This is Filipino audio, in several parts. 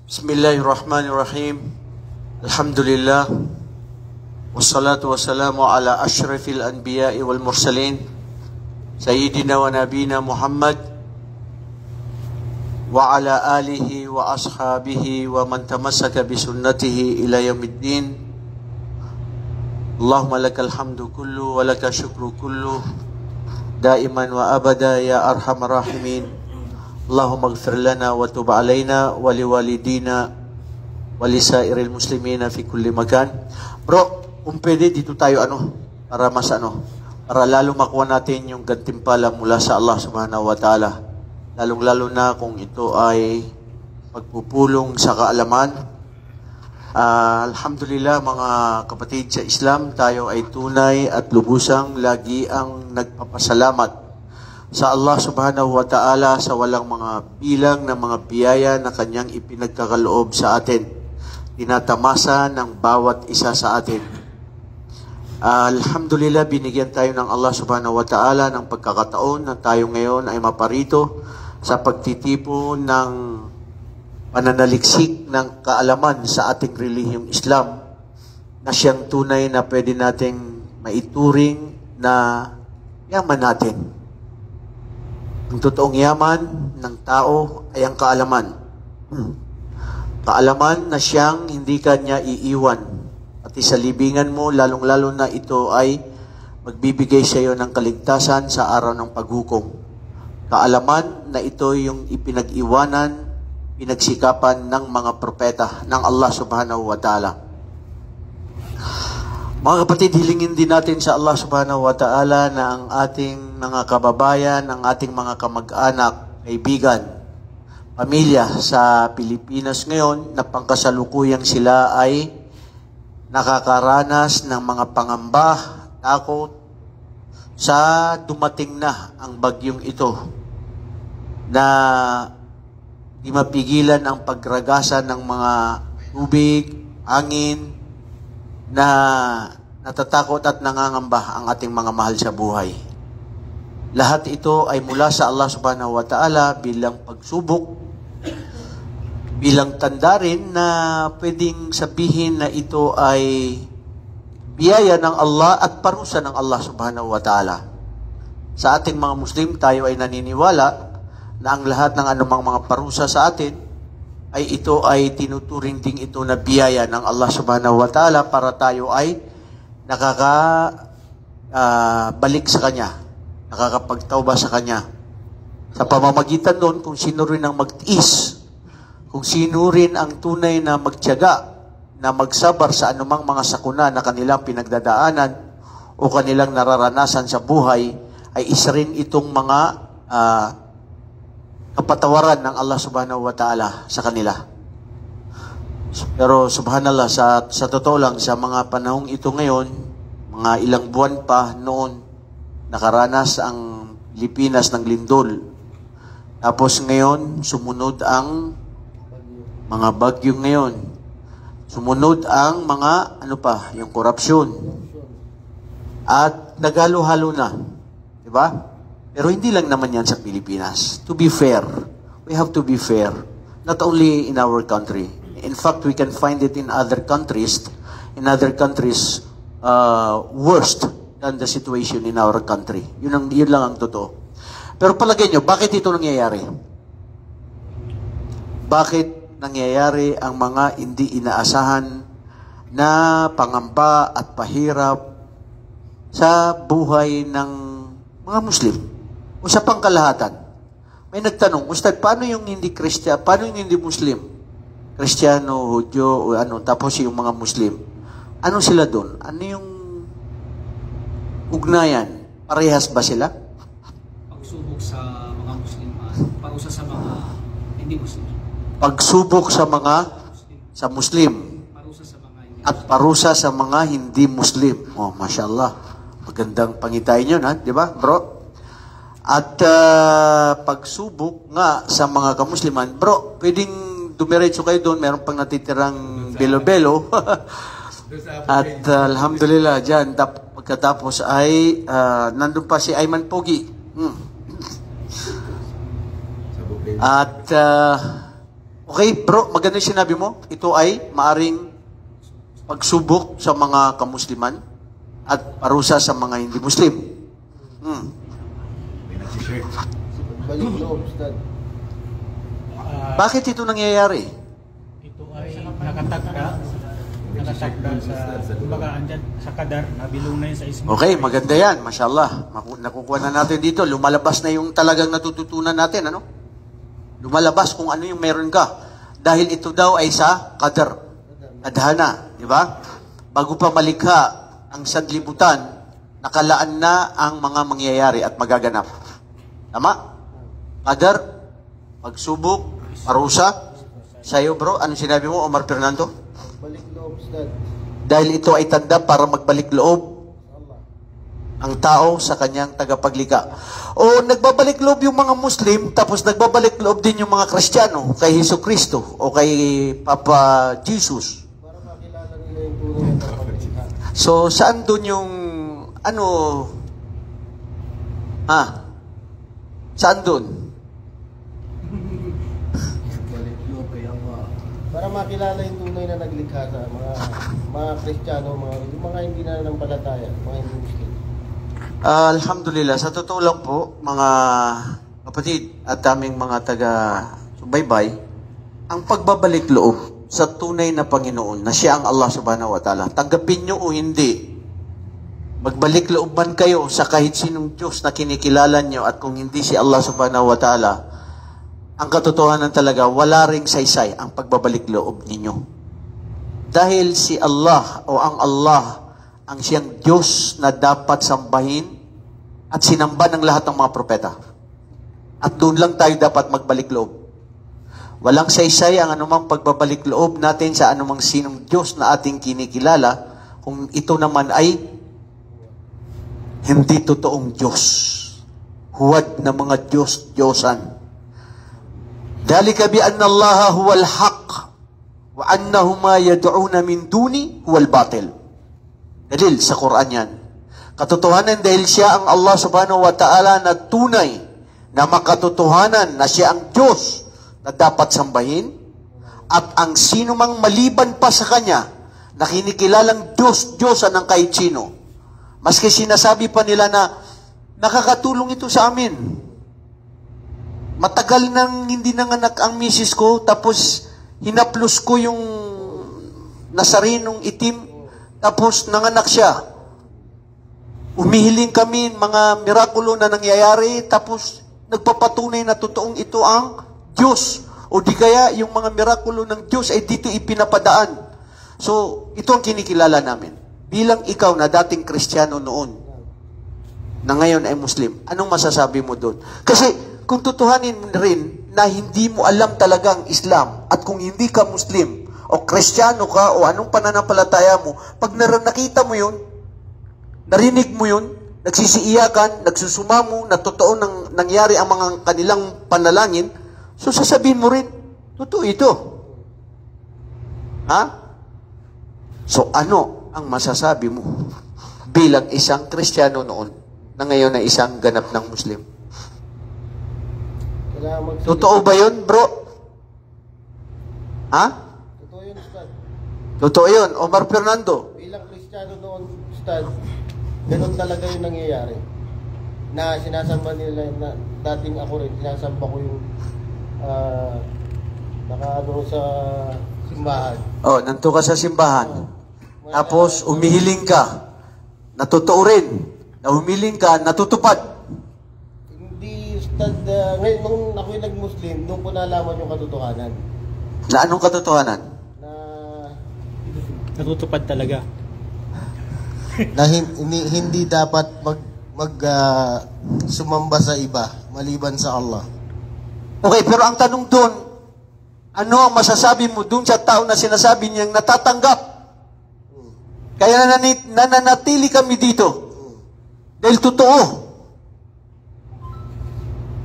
Bismillahirrahmanirrahim. Alhamdulillah. Wassalatu wassalamu ala ashrafil anbiya'i wal mursalin. Sayyidina wa nabina Muhammad wa ala alihi wa ashabihi wa man tamassaka bisunnatihi ila yaumiddin. Allahumma lakal hamdu kullu wa laka syukru kullu daiman wa abada ya arhamar rahimin. Allahumma ighfir lana wa tub alaina wa liwalidina wa lisairil muslimina fi kulli makan. Bro, kung pwede dito tayo para para lalo makuha natin yung gantimpala mula sa Allah subhanahu wa ta'ala. Lalong-lalo na kung ito ay pagpupulong sa kaalaman. Alhamdulillah mga kapatid sa Islam, tayo ay tunay at lubusang lagi ang nagpapasalamat sa Allah subhanahu wa ta'ala sa walang mga bilang na mga biyaya na kanyang ipinagkakaloob sa atin. Tinatamasa ng bawat isa sa atin. Alhamdulillah, binigyan tayo ng Allah subhanahu wa ta'ala ng pagkakataon na tayo ngayon ay maparito sa pagtitipo ng pananaliksik ng kaalaman sa ating relihiyong Islam na siyang tunay na pwede nating maituring na yaman natin. Ang totoong yaman ng tao ay ang kaalaman. Kaalaman na siyang hindi kanya iiwan. Pati sa libingan mo, lalong-lalo na ito ay magbibigay sa iyo ng kaligtasan sa araw ng paghukom. Kaalaman na ito yung ipinag-iwanan, pinagsikapan ng mga propeta ng Allah subhanahu wa ta'ala. Mga kapatid, hilingin din natin sa Allah subhanahu wa ta'ala na ang ating mga kababayan, ang ating mga kamag-anak, kaibigan, pamilya sa Pilipinas ngayon na pangkasalukuyang sila ay nakakaranas ng mga pangamba, takot sa dumating na ang bagyong ito na di mapigilan ang pagragasan ng mga tubig, hangin, na natatakot at nangangamba ang ating mga mahal sa buhay. Lahat ito ay mula sa Allah subhanahu wa ta'ala bilang pagsubok, bilang tanda rin na pwedeng sabihin na ito ay biyaya ng Allah at parusa ng Allah subhanahu wa ta'ala. Sa ating mga Muslim, tayo ay naniniwala na ang lahat ng anumang mga parusa sa atin ito ay tinuturing ding ito na biyaya ng Allah subhanahu wa ta'ala para tayo ay balik sa Kanya, nakakapagtauba sa Kanya. Sa pamamagitan doon, kung sino rin ang magtiis, kung sino rin ang tunay na magtiyaga, na magsabar sa anumang mga sakuna na kanilang pinagdadaanan o kanilang nararanasan sa buhay, ay isa rin itong mga kapatawaran ng Allah subhanahu wa ta'ala sa kanila. Pero subhanallah, sa totoo lang, sa mga panahong ito ngayon, mga ilang buwan pa noon, nakaranas ang Pilipinas ng lindol. Tapos ngayon, sumunod ang mga bagyo ngayon. Sumunod ang mga, yung korupsyon. At nagalo-halo na. Diba? Pero hindi lang naman yan sa Pilipinas. To be fair, we have to be fair. Not only in our country. In fact, we can find it in other countries. In other countries, worst than the situation in our country. Yun lang ang totoo. Pero palagay nyo, bakit ito nangyayari? Bakit nangyayari ang mga hindi inaasahan na pangamba at pahirap sa buhay ng mga Muslim? O sa pangkalahatan. May nagtanong, Ustad, paano yung hindi Kristiyan, paano yung hindi Muslim? Kristiyano, Hudyo, o tapos yung mga Muslim. Ano sila doon? Ano yung ugnayan? Parehas ba sila? Pagsubok sa mga Muslim, parusa sa mga hindi Muslim. Pagsubok sa Muslim. Parusa sa mga hindi at parusa sa mga hindi Muslim. Oh, mashallah. Magandang pangitain yun, di ba, bro? At pagsubok nga sa mga kamusliman, bro, pwedeng dumiretso kayo doon, meron pang natitirang belo-belo. At alhamdulillah, dyan, pagkatapos ay nandun pa si Ayman Pogi. At, okay bro, maganda yung sinabi mo. Ito ay maaring pagsubok sa mga kamusliman at parusa sa mga hindi Muslim. Balik loob, Ustad. Bakit ito nangyayari? Ito ay nakatakda sa kumbaga andyan sa kadar, nabilong na yun sa ismo. Okay, maganda yan. Mashallah. Nakukuha na natin dito. Lumalabas na yung talagang natututunan natin. Ano? Lumalabas kung ano yung meron ka. Dahil ito daw ay sa qadar. Adhana. Di ba? Bago pa malikha ang sanlibutan, nakalaan na ang mga mangyayari at magaganap. Tama? Qadar, pagsubok, parusa. Sa'yo bro, ano sinabi mo, Omar Fernando? Balik loob, Ustad. Dahil ito ay tanda para magbalik loob Allah. ang tao sa kanyang tagapaglikha. O nagbabalik loob yung mga Muslim, tapos nagbabalik loob din yung mga Kristiyano kay Hesus Kristo o kay Papa Jesus. Para makilala nila yung tunay na pagpapalika. So, saan doon yung, saan doon? Balik loob kay Allah. Para makilala yung tunay na naglikha sa mga Kristiyano, yung mga hindi na nanampalataya, mga hindi Muslim. Alhamdulillah, sa totoo lang po, mga kapatid at aming mga taga-subaybay, ang pagbabalik loob sa tunay na Panginoon na siya ang Allah subhanahu wa ta'ala, tanggapin nyo o hindi, magbalik loob man kayo sa kahit sinong Diyos na kinikilala nyo at kung hindi si Allah subhanahu wa ta'ala, ang katotohanan talaga, wala ring saysay ang pagbabalik loob ninyo. Dahil si Allah o ang Allah ang siyang Diyos na dapat sambahin at sinamba ng lahat ng mga propeta. At doon lang tayo dapat magbalik loob. Walang saysay ang anumang pagbabalik loob natin sa anumang sinong Diyos na ating kinikilala kung ito naman ay hindi totoong Diyos. Huwad na mga Diyos-Diyosan. Dalika bi anna Allah huwal haq wa annahu ma yad'una min duni huwal batil. Dalil sa Quran yan. Katotohanan dahil siya ang Allah subhanahu wa ta'ala na tunay na makatotohanan na siya ang Diyos na dapat sambahin at ang sino mang maliban pa sa Kanya na kinikilalang Diyos-Diyosan ng kahit sino. Maski sinasabi pa nila na nakakatulong ito sa amin. Matagal nang hindi nanganak ang misis ko tapos hinaplos ko yung nasarinong itim tapos nanganak siya. Umihiling kami mga mirakulo na nangyayari tapos nagpapatunay na totoong ito ang Diyos. O di kaya yung mga mirakulo ng Diyos ay dito ipinapadaan. So, ito ang kinikilala namin. Bilang ikaw na dating Kristiyano noon, na ngayon ay Muslim, anong masasabi mo doon? Kasi kung tutuhanin mo rin na hindi mo alam talagang Islam at kung hindi ka Muslim o Kristiyano ka o anong pananampalataya mo, pag nakita mo yun, narinig mo yun, nagsisiiyakan, nagsusumamo na totoo nang nangyari ang mga kanilang panalangin, so sasabihin mo rin, totoo ito. Ha? So ano ang masasabi mo bilang isang Kristiyano noon na ngayon ay isang ganap ng Muslim? Totoo ba yun, bro? Ha? Totoo yun, Ustad. Totoo yun. Omar Fernando. Bilang Kristiyano noon, Ustad, ganun talaga yung nangyayari. Na sinasamba nila, na dating ako rin, sinasamba ko yung nakaano sa simbahan. Oh, nanto ka sa simbahan. Tapos, umihiling ka. Natotoo rin. Na umihiling ka, natutupad. Hindi, Ustad, ngayon nung ako'y nag-Muslim, nung ko nalaman yung katotohanan. Na anong katotohanan? Na Natutupad talaga. na hindi dapat sumamba sa iba maliban sa Allah. Okay, pero ang tanong doon, ano ang masasabi mo doon sa tao na sinasabi niyang natatanggap? Kaya nananatili kami dito. Dahil totoo.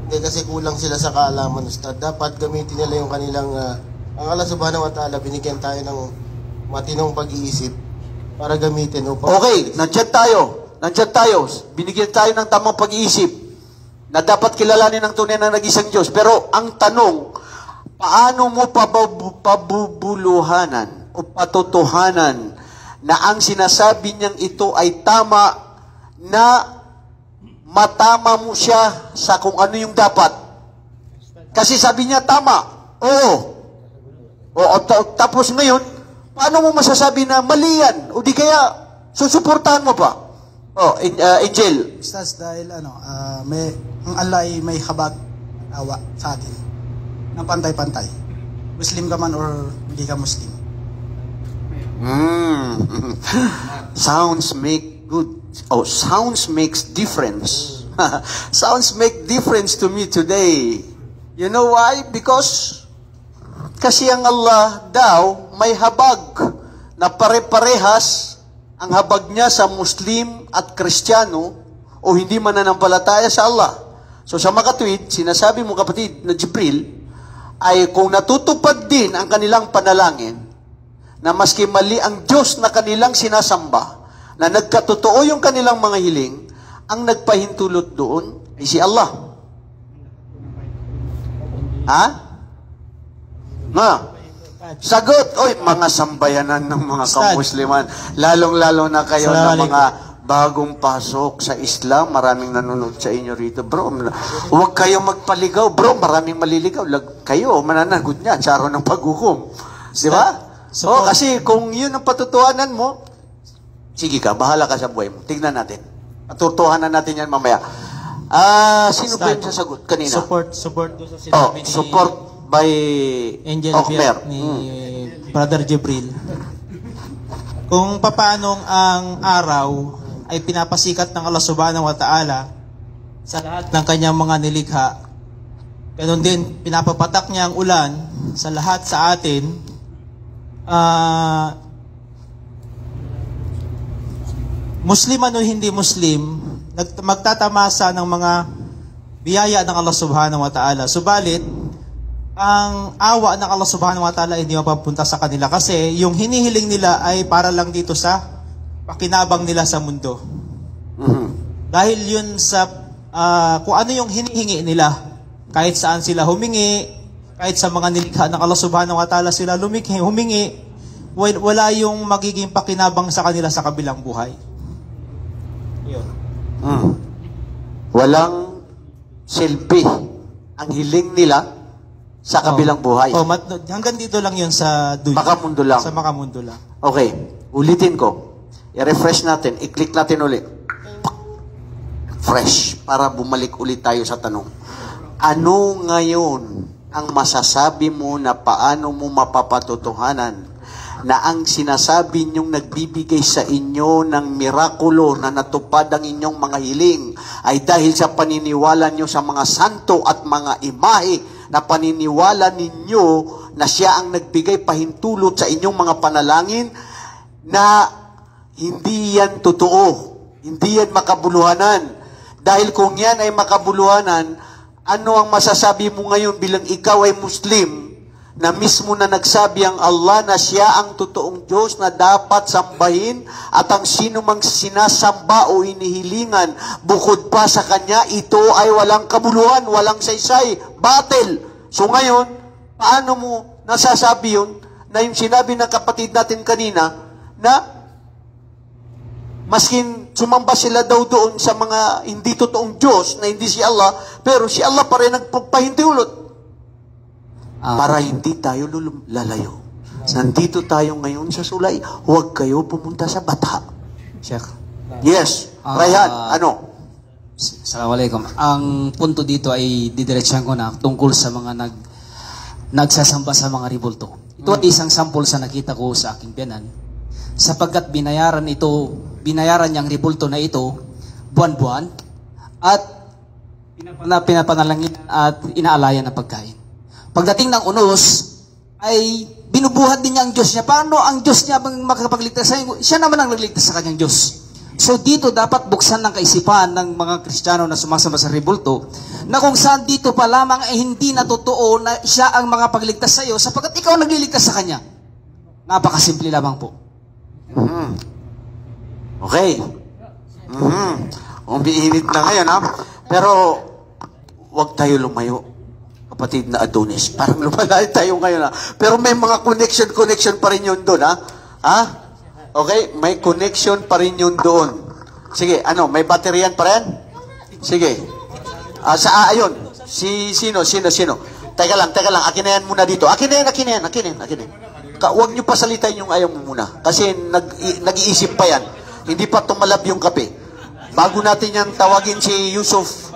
Hindi kasi kulang sila sa kaalaman, Ustad. Dapat gamitin nila yung kanilang ang Allah subhanahu wa ta'ala, binigyan tayo ng matinong pag-iisip para gamitin upang... Okay, nandiyan tayo. Binigyan tayo ng tamang pag-iisip. na dapat kilalanin ng tunay na nag-isang Diyos. Pero ang tanong, paano mo pabubuluhanan o patotohanan na ang sinasabi niyang ito ay tama, na matama mo siya sa kung ano yung dapat? Kasi sabi niya tama. Oo. Tapos ngayon, paano mo masasabi na mali yan? O di kaya, susuportahan mo pa? Angel. Ustaz, dahil ang Allah ay may habag awa sa atin ng pantay-pantay. Muslim ka man or hindi ka Muslim. Sounds make good. Sounds makes difference. Sounds make difference to me today. You know why? Because kasi ang Allah daw may habag na pare-parehas ang habag niya sa Muslim at Kristiyano o hindi mananampalataya sa Allah. So sa makatwid, sinasabi mo kapatid na Jibril, ay kung natutupad din ang kanilang panalangin, na maski mali ang Diyos na kanilang sinasamba, na nagkatotoo yung kanilang mga hiling, ang nagpahintulot doon ay si Allah. Ha? Na? Sagot! Oy, mga sambayanan ng mga kamusliman, lalong-lalo na kayo na mga bagong pasok sa Islam, maraming nanonood sa inyo rito. Bro, huwag kayo magpaligaw. Bro, maraming maliligaw. Kayo, mananagot niya, tsaro ng paghukom. Di ba? Kasi kung yun ang patutuhanan mo, sige ka, bahala ka sa buhay mo. Tignan natin. Patutuhanan natin yan mamaya. Sino ba yung sasagot kanina? Support doon sa sinabi ni Support by Angel Okmer. ni Brother Jibril. Kung paanong ang araw ay pinapasikat ng Allah Subhanahu wa Ta'ala sa lahat ng kanyang mga nilikha, ganun din pinapapatak niya ang ulan sa lahat sa atin. Muslim o hindi Muslim, magtatamasa ng mga biyaya ng Allah Subhanahu wa Ta'ala. Subalit, ang awa ng Allah Subhanahu wa Ta'ala hindi mapapunta sa kanila kasi yung hinihiling nila ay para lang dito sa pakinabang nila sa mundo. Dahil yun sa kung ano yung hinihingi nila, kahit saan sila humingi, kahit sa mga nilikha ng Allah Subhanahu wa Ta'ala sila humingi, wala yung magiging pakinabang sa kanila sa kabilang buhay. Yun. Walang silbi ang hiling nila sa kabilang buhay. Hanggang dito lang yun sa dunya. Makamundo lang. Sa makamundo lang. Okay, ulitin ko. I-refresh natin. I-click natin ulit. Fresh. Para bumalik ulit tayo sa tanong. Ano ngayon ang masasabi mo na paano mo mapapatotohanan na ang sinasabi ninyong nagbibigay sa inyo ng mirakulo na natupad ang inyong mga hiling ay dahil sa paniniwala nyo sa mga santo at mga imahe na paniniwala ninyo na siya ang nagbigay pahintulot sa inyong mga panalangin, na hindi yan totoo. Hindi yan makabuluhanan. Dahil kung yan ay makabuluhanan, ano ang masasabi mo ngayon bilang ikaw ay Muslim, na mismo na nagsabi ang Allah na siya ang totoong Diyos na dapat sambahin at ang sino mang sinasamba o inihilingan bukod pa sa Kanya, ito ay walang kabuluhan, walang saysay, batil. So ngayon, paano mo nasasabi yun na yung sinabi ng kapatid natin kanina na maskin sumamba sila daw doon sa mga hindi totoong Diyos na hindi si Allah, pero si Allah pa rin nagpahintulot. Para hindi tayo lalayo. Nandito tayo ngayon sa sulay, huwag kayo pumunta sa bata. Sheikh. Yes. Rayhan, ano? Assalamualaikum. Ang punto dito ay didiretsahan ko na tungkol sa mga nagsasamba sa mga ribulto. Ito ay isang sample sa nakita ko sa aking biyanan. Sapagkat binayaran niyang ribulto na ito buwan-buwan at pinapanalangin at inaalayan ng pagkain. Pagdating ng unos, ay binubuhat din niya ang Diyos niya. Paano ang Diyos niya makakapagligtas sa inyo? Siya naman ang nagligtas sa kanyang Diyos. So dito dapat buksan ng kaisipan ng mga Kristiyano na sumasamba sa ribulto, na kung saan dito pa lamang ay hindi na totoo na siya ang mga pagligtas sa iyo, sapagkat ikaw nagliligtas sa kanya. Napakasimple lamang po. Okay. Umiinit na ngayon, ha? Pero wag tayo lumayo. Kapatid na Adonis. Parang lumalayo tayo ngayon, ha? Pero may mga connection pa rin yun doon, ha? Ha? Okay? May connection pa rin yun doon. Sige, ano? May bateryan pa rin? Sige. Ayun. Sino? Teka lang. Akin na yan muna dito. Akin na yan. Huwag nyo pasalitain yung ayaw mo muna. Kasi nag-iisip pa yan. Hindi pa tumalab yung kape. Bago natin yan tawagin si Yusuf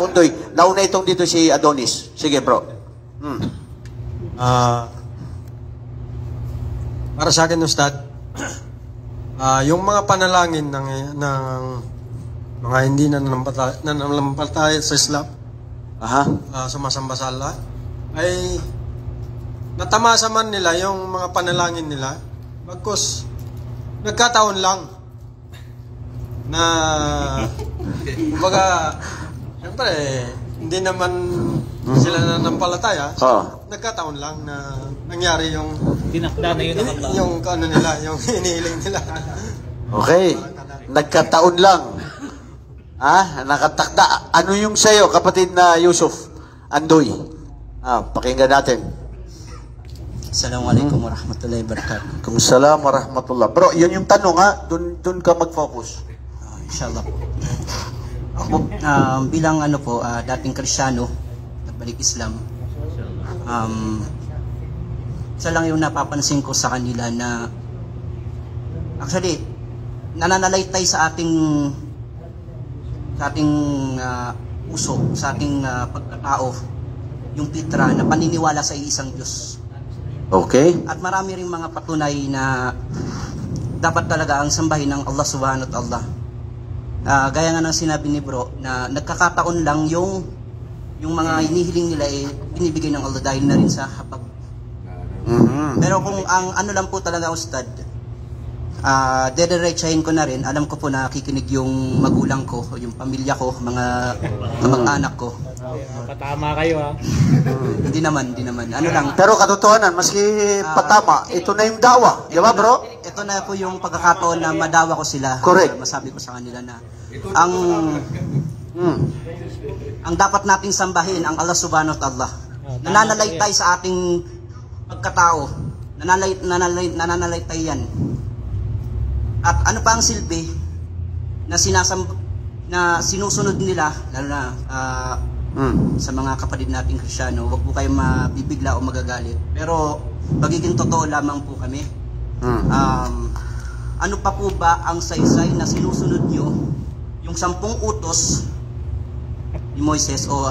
Undoy. Nauna itong dito si Adonis. Sige, bro. Para sa akin, Ustad, yung mga panalangin ng mga hindi nananampalataya sa Islam, sumasamba sa Allah, ay natamasa man nila yung mga panalangin nila, bagkus nagkataon lang na kumbaga, siyempre, hindi naman sila nanampalataya. Nagkataon lang na nangyari yung Tinakda na yun ang Allah. yung ano nila, yung hinihiling nila. Okay. Nagkataon lang. Nakatakda. Ano yung sa'yo, kapatid na Yusuf Andoy? Pakinggan natin. Assalamualaikum warahmatullahi wabarakatuh. Waalaikumsalam warahmatullah. Bro, yun yung tanong, ha? Dun ka mag-focus. Inshallah po. Ako, bilang dating Kristyano, nagbalik Islam, isa lang yung napapansin ko sa kanila na actually, nananalaytay sa ating puso, sa ating pagkatao, yung pitra na paniniwala sa isang Diyos. Okay. At marami ring mga patunay na dapat talaga ang sambahin ng Allah subhanahu wa ta'ala. Gaya nga ng sinabi ni bro, na nagkakataon lang yung mga hinihiling nila binibigay ng Allah dahil na rin sa hapag. Pero kung ang ano lang po talaga, Ustad, dediretsahin ko na rin, alam ko po na kikinig yung magulang ko, yung pamilya ko, mga kamag-anak ko. Patama kayo, ha? Hindi naman. Ano lang. Pero katotohanan, maski patama, ito na yung dawa. Di ba, bro? Ito na po yung pagkakataon na madawa ko sila. Correct. Masabi ko sa kanila na ang dapat nating sambahin ang Allah subhanahu wa ta'ala. Nananalaytay sa ating pagkatao. Nananalaytay yan. At ano pa ang silbi na sinusunod nila, lalo na sa mga kapatid nating Kristiyano, huwag po kayo mabibigla o magagalit. Pero magiging totoo lamang po kami. Ano pa po ba ang saysay na sinusunod nyo? Yung 10 utos ni Moises o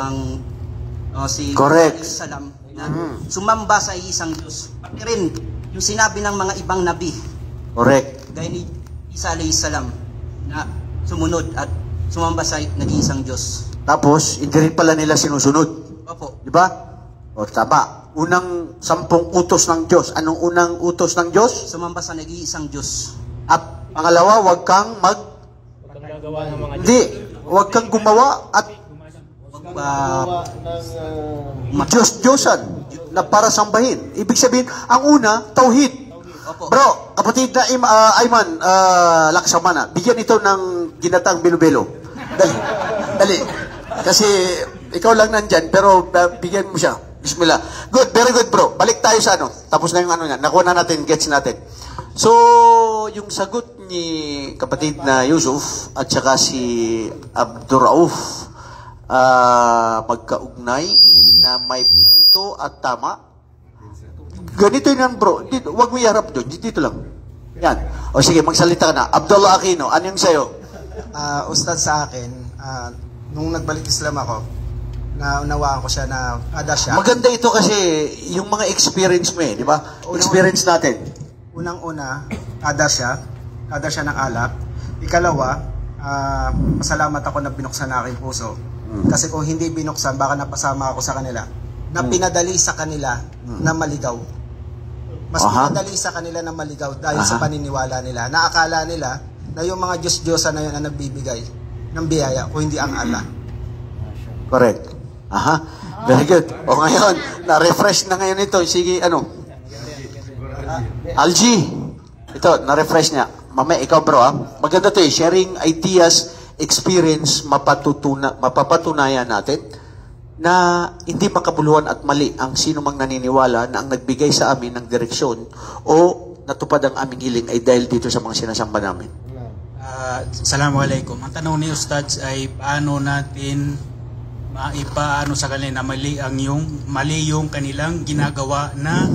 si Correct. Salam na sumamba sa isang Diyos. Pati rin yung sinabi ng mga ibang nabi. Correct. Gaya ni Isa alayhi salam na sumunod at sumamba sa nag-iisang Diyos. Tapos, hindi rin pala nila sinusunod. Opo. Di ba? O, tama. Unang 10 utos ng Diyos. Anong unang utos ng Diyos? Sumamba sa nag-iisang Diyos. At pangalawa, huwag kang Gagawa ng mga Hindi. Huwag kang gumawa at Diyos-Diyosan na para sambahin. Ibig sabihin, ang una, tauhid. Opo. Bro, kapatid na Ayman, Laksamana, bigyan ito ng ginatang bilo-bilo. Dali. Kasi ikaw lang nandyan, pero bigyan mo siya. Bismillah. Good, very good, bro. Balik tayo sa ano. Tapos na yung ano nga. Nakuha na natin, gets natin. So, yung sagot ni kapatid na Yusuf at saka si Abdurrauf, magkaugnay na may punto at tama. Ganito yun, bro. Dito, wag mo iharap doon. Dito lang. Yan. O sige, magsalita ka na. Abdullah Aquino, ano yung sa'yo? Ustad, sa akin, nung nagbalik Islam ako, naunawaan ko siya na ada siya. Maganda ito kasi yung mga experience mo di ba? Experience natin. Unang-una, ada siya ng alak. Ikalawa, pasalamat ako na binuksan na aking puso. Kasi kung hindi binuksan, baka napasama ako sa kanila. Na pinadali sa kanila na maligaw. Mas pinadali sa kanila na maligaw dahil sa paniniwala nila. Naakala nila na yung mga Diyos-Diyosa na yun ang nagbibigay ng biyaya kung hindi ang Allah. Correct. Very good. O ngayon, na-refresh na ngayon ito. Sige, ano? Algie. Ito, na-refresh niya. Mamaya, ikaw bro, maganda to sharing ideas experience mapapatunayan natin na hindi makabuluhan at mali ang sino mang naniniwala na ang nagbigay sa amin ng direksyon o natupad ang aming hiling ay dahil dito sa mga sinasamba namin. Assalamualaikum. Ang tanong ni Ustads ay paano natin maipaano sa kanila na mali yung kanilang ginagawa na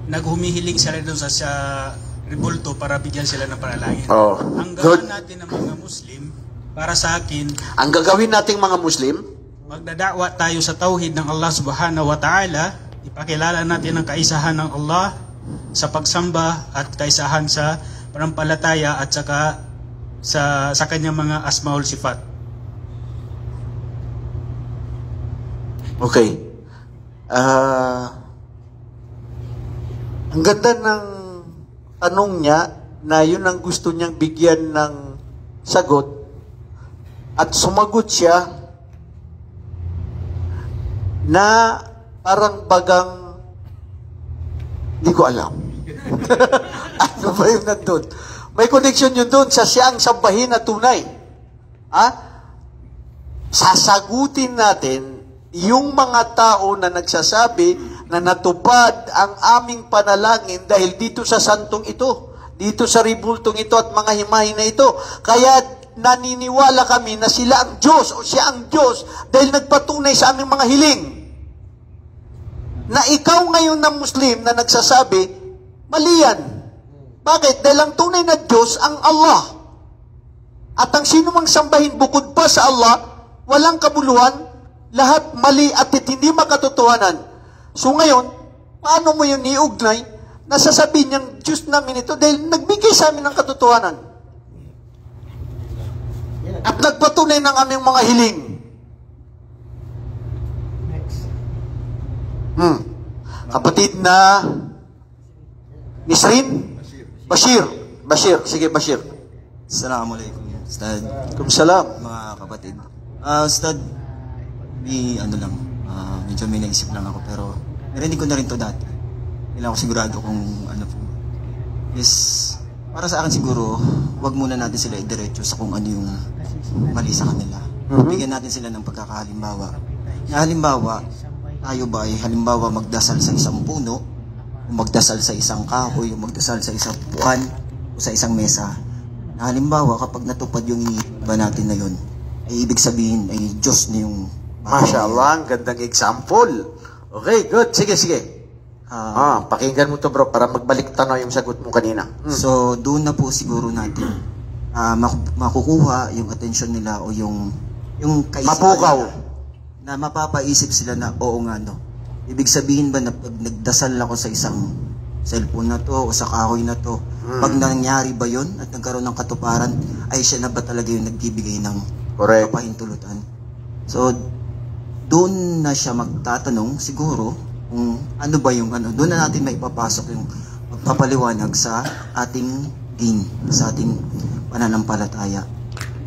naghumihiling sila doon sa rebulto para bigyan sila ng panalangin. Ang gawin natin ng mga Muslim, para sa akin, ang gagawin nating mga Muslim, magdadakwa tayo sa tauhid ng Allah Subhanahu wa Ta'ala, ipakilala natin ang kaisahan ng Allah sa pagsamba at kaisahan sa panampalataya at saka sa kanyang mga asmaul sifat. Okay. Ang ganda ng tanong niya na yun ang gusto niyang bigyan ng sagot at sumagot siya na parang bagang hindi ko alam. Ano ba yung nandun? May connection yun doon sa siyang sambahin na tunay. Sasagutin natin yung mga tao na nagsasabi na natupad ang aming panalangin dahil dito sa santong ito, dito sa ribultong ito at mga himahin na ito. Kaya naniniwala kami na sila ang Diyos o siya ang Diyos dahil nagpatunay sa aming mga hiling. Na ikaw ngayon na Muslim na nagsasabi, mali yan. Bakit? Dahil ang tunay na Diyos ang Allah. At ang sino mang sambahin bukod pa sa Allah, walang kabuluhan, lahat mali at hindi makatotohanan. So ngayon, paano mo yun iugnay na sasabihin niyang Diyos namin ito dahil nagbigay sa amin ng katotohanan? At nagpatunay ng aming mga hiling. Kapatid na Nisrin? Bashir. Sige, Bashir. Assalamualaikum, Ustad. Kumsalam. Mga kapatid. Ustad, medyo may naisip lang ako pero narinig ko na rin to dati. Hindi lang ako sigurado kung ano po. Para sa akin siguro, wag muna natin sila idiretso sa kung ano yung mali sa kanila. Bigyan natin sila ng pagkakahalimbawa. Na halimbawa, tayo ba ay halimbawa magdasal sa isang puno, o magdasal sa isang kahoy, o magdasal sa isang puan, o sa isang mesa. Na halimbawa, kapag natupad yung iniiba natin na yun, ay ibig sabihin ay Diyos na yung Masya Allah, ang gandang example. Okay, good. Sige. Pakinggan mo to bro para magbalik tanaw yung sagot mo kanina. So, doon na po siguro natin makukuha yung attention nila o yung mapukaw nila, na mapapaisip sila na oo nga no. Ibig sabihin ba na pag nagdasal ako sa isang cellphone na to o sa kahoy na to, pag nangyari ba yun at nagkaroon ng katuparan, ay siya na ba talaga yung nagbibigay ng kapahintulutan? So, doon na siya magtatanong siguro kung ano ba yung ano. Doon na natin maipapasok yung magpapaliwanag sa ating din, sa ating pananampalataya.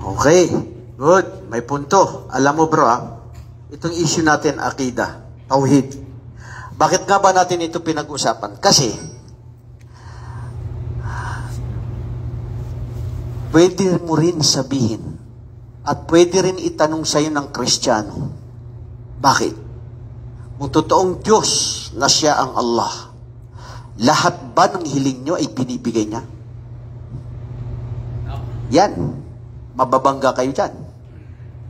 Okay, good. May punto. Alam mo bro, itong issue natin, akida, tauhid. Bakit nga ba natin ito pinag-usapan? Kasi, pwede mo rin sabihin at pwede rin itanong sa'yo ng Kristiyano, bakit? Kung totoong Diyos na siya ang Allah, lahat ba ng hiling nyo ay binibigay niya? Yan. Mababangga kayo dyan.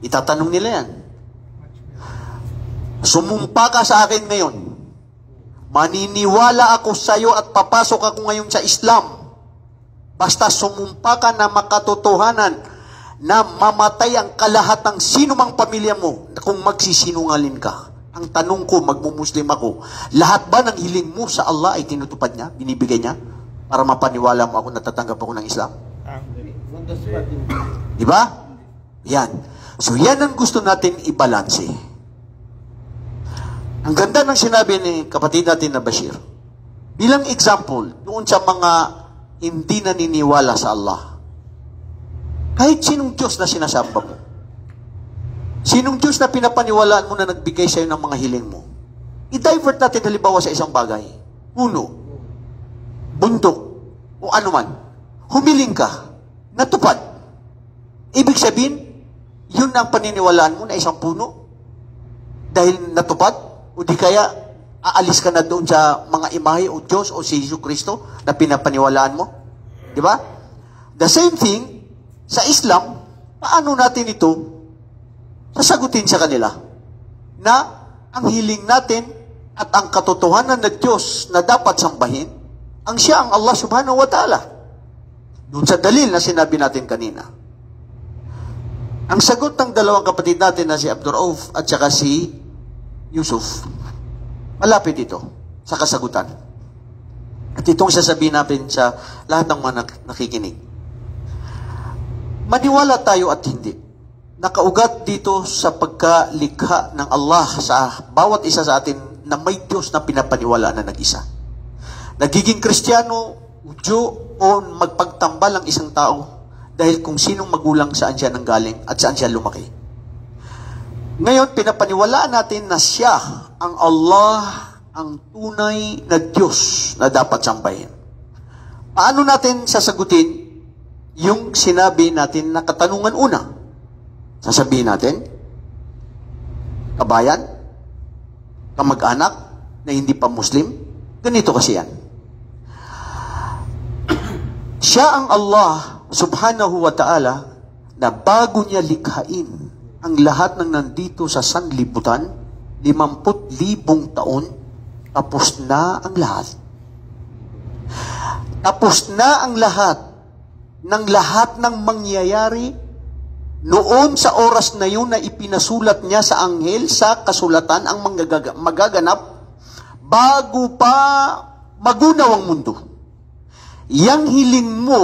Itatanong nila yan. Sumumpa ka sa akin ngayon. Maniniwala ako sa iyo at papasok ako ngayon sa Islam. Basta sumumpa ka na makatotohanan na mamatay ang kalahatang sino mang pamilya mo kung magsisinungaling ka. Ang tanong ko, magmumuslim ako, lahat ba ng hiling mo sa Allah ay tinutupad niya, binibigay niya, para mapaniwala mo ako, natatanggap ako ng Islam? Diba? Yan. So yan ang gusto natin i-balanse. Ang ganda ng sinabi ni kapatid natin na Bashir. Bilang example, doon sa mga hindi naniniwala sa Allah. Kahit sinong Diyos na sinasamba mo. Sinong Diyos na pinapaniwalaan mo na nagbigay sa'yo ng mga hiling mo. I-divert natin halimbawa sa isang bagay. Puno, bundok, o anuman. Humiling ka, natupad. Ibig sabihin, yun ang paniniwalaan mo na isang puno? Dahil natupad? O di kaya, aalis ka na doon sa mga imahe o Diyos o si Jesus Kristo na pinapaniwalaan mo? Di ba? The same thing, sa Islam, paano natin ito sasagutin sa kanila? Na ang hiling natin at ang katotohanan na Diyos na dapat sambahin, ang siya ang Allah subhanahu wa ta'ala. Doon sa dalil na sinabi natin kanina. Ang sagot ng dalawang kapatid natin na si Abdur Rauf at saka si Yusuf, malapit ito sa kasagutan. At itong sasabihin natin sa lahat ng mga nakikinig. Maniwala tayo at hindi. Nakaugat dito sa pagkalikha ng Allah sa bawat isa sa atin na may Diyos na pinapaniwala na nag-isa. Nagiging Kristiyano, Udyo, o magpagtambal ang isang tao dahil kung sinong magulang saan siya nanggaling at saan siya lumaki. Ngayon, pinapaniwalaan natin na siya ang Allah, ang tunay na Diyos na dapat sambahin. Paano natin sasagutin yung sinabi natin na katanungan una? Sasabihin natin, kabayan, kamag-anak na hindi pa Muslim, ganito kasi yan. Siya ang Allah subhanahu wa ta'ala na bago niya likhain ang lahat ng nandito sa sanlibutan, 50,000 taon, tapos na ang lahat. Tapos na ang lahat ng mangyayari noon sa oras na yun na ipinasulat niya sa anghel sa kasulatan ang magaganap bago pa magunaw ang mundo. Yang hiling mo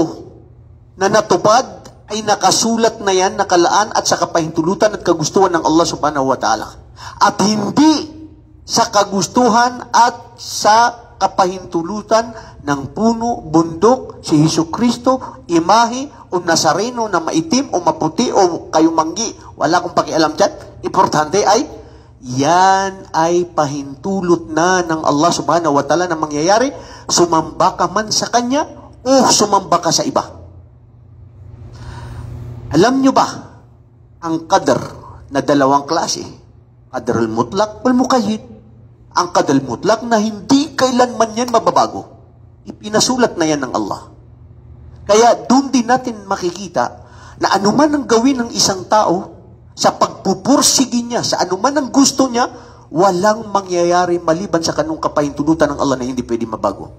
na natupad ay nakasulat na yan, nakalaan at sa kapahintulutan at kagustuhan ng Allah subhanahu wa ta'ala. At hindi sa kagustuhan at sa kapahintulutan ng puno, bundok, si Hesus Kristo, imahe, o Nazareno na maitim o maputi o kayumanggi. Wala akong pakialam dyan. Importante ay, yan ay pahintulot na ng Allah subhanahu wa ta'ala na mangyayari. Sumamba ka man sa Kanya o sumamba ka sa iba. Alam nyo ba ang qadr na dalawang klase? Qadr al-mutlaq wal muqayyid. Ang qadr al-mutlaq na hindi kailanman yan mababago. Ipinasulat na yan ng Allah. Kaya doon din natin makikita na anuman ang gawin ng isang tao sa pagpupursige niya, sa anuman ang gusto niya, walang mangyayari maliban sa kanong kapahintulutan ng Allah na hindi pwede mabago.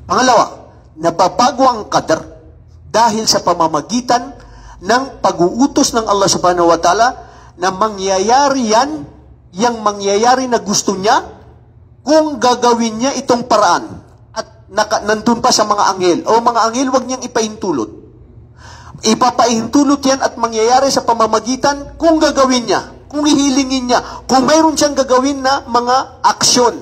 Pangalawa, nababago ang qadr dahil sa pamamagitan ng pag-uutos ng Allah subhanahu wa ta'ala na mangyayari yan, yung mangyayari na gusto niya, kung gagawin niya itong paraan. At nandun pa sa mga anghel. O mga anghel, wag niyang ipahintulot. Ipapahintulot yan at mangyayari sa pamamagitan kung gagawin niya, kung ihilingin niya, kung mayroon siyang gagawin na mga aksyon.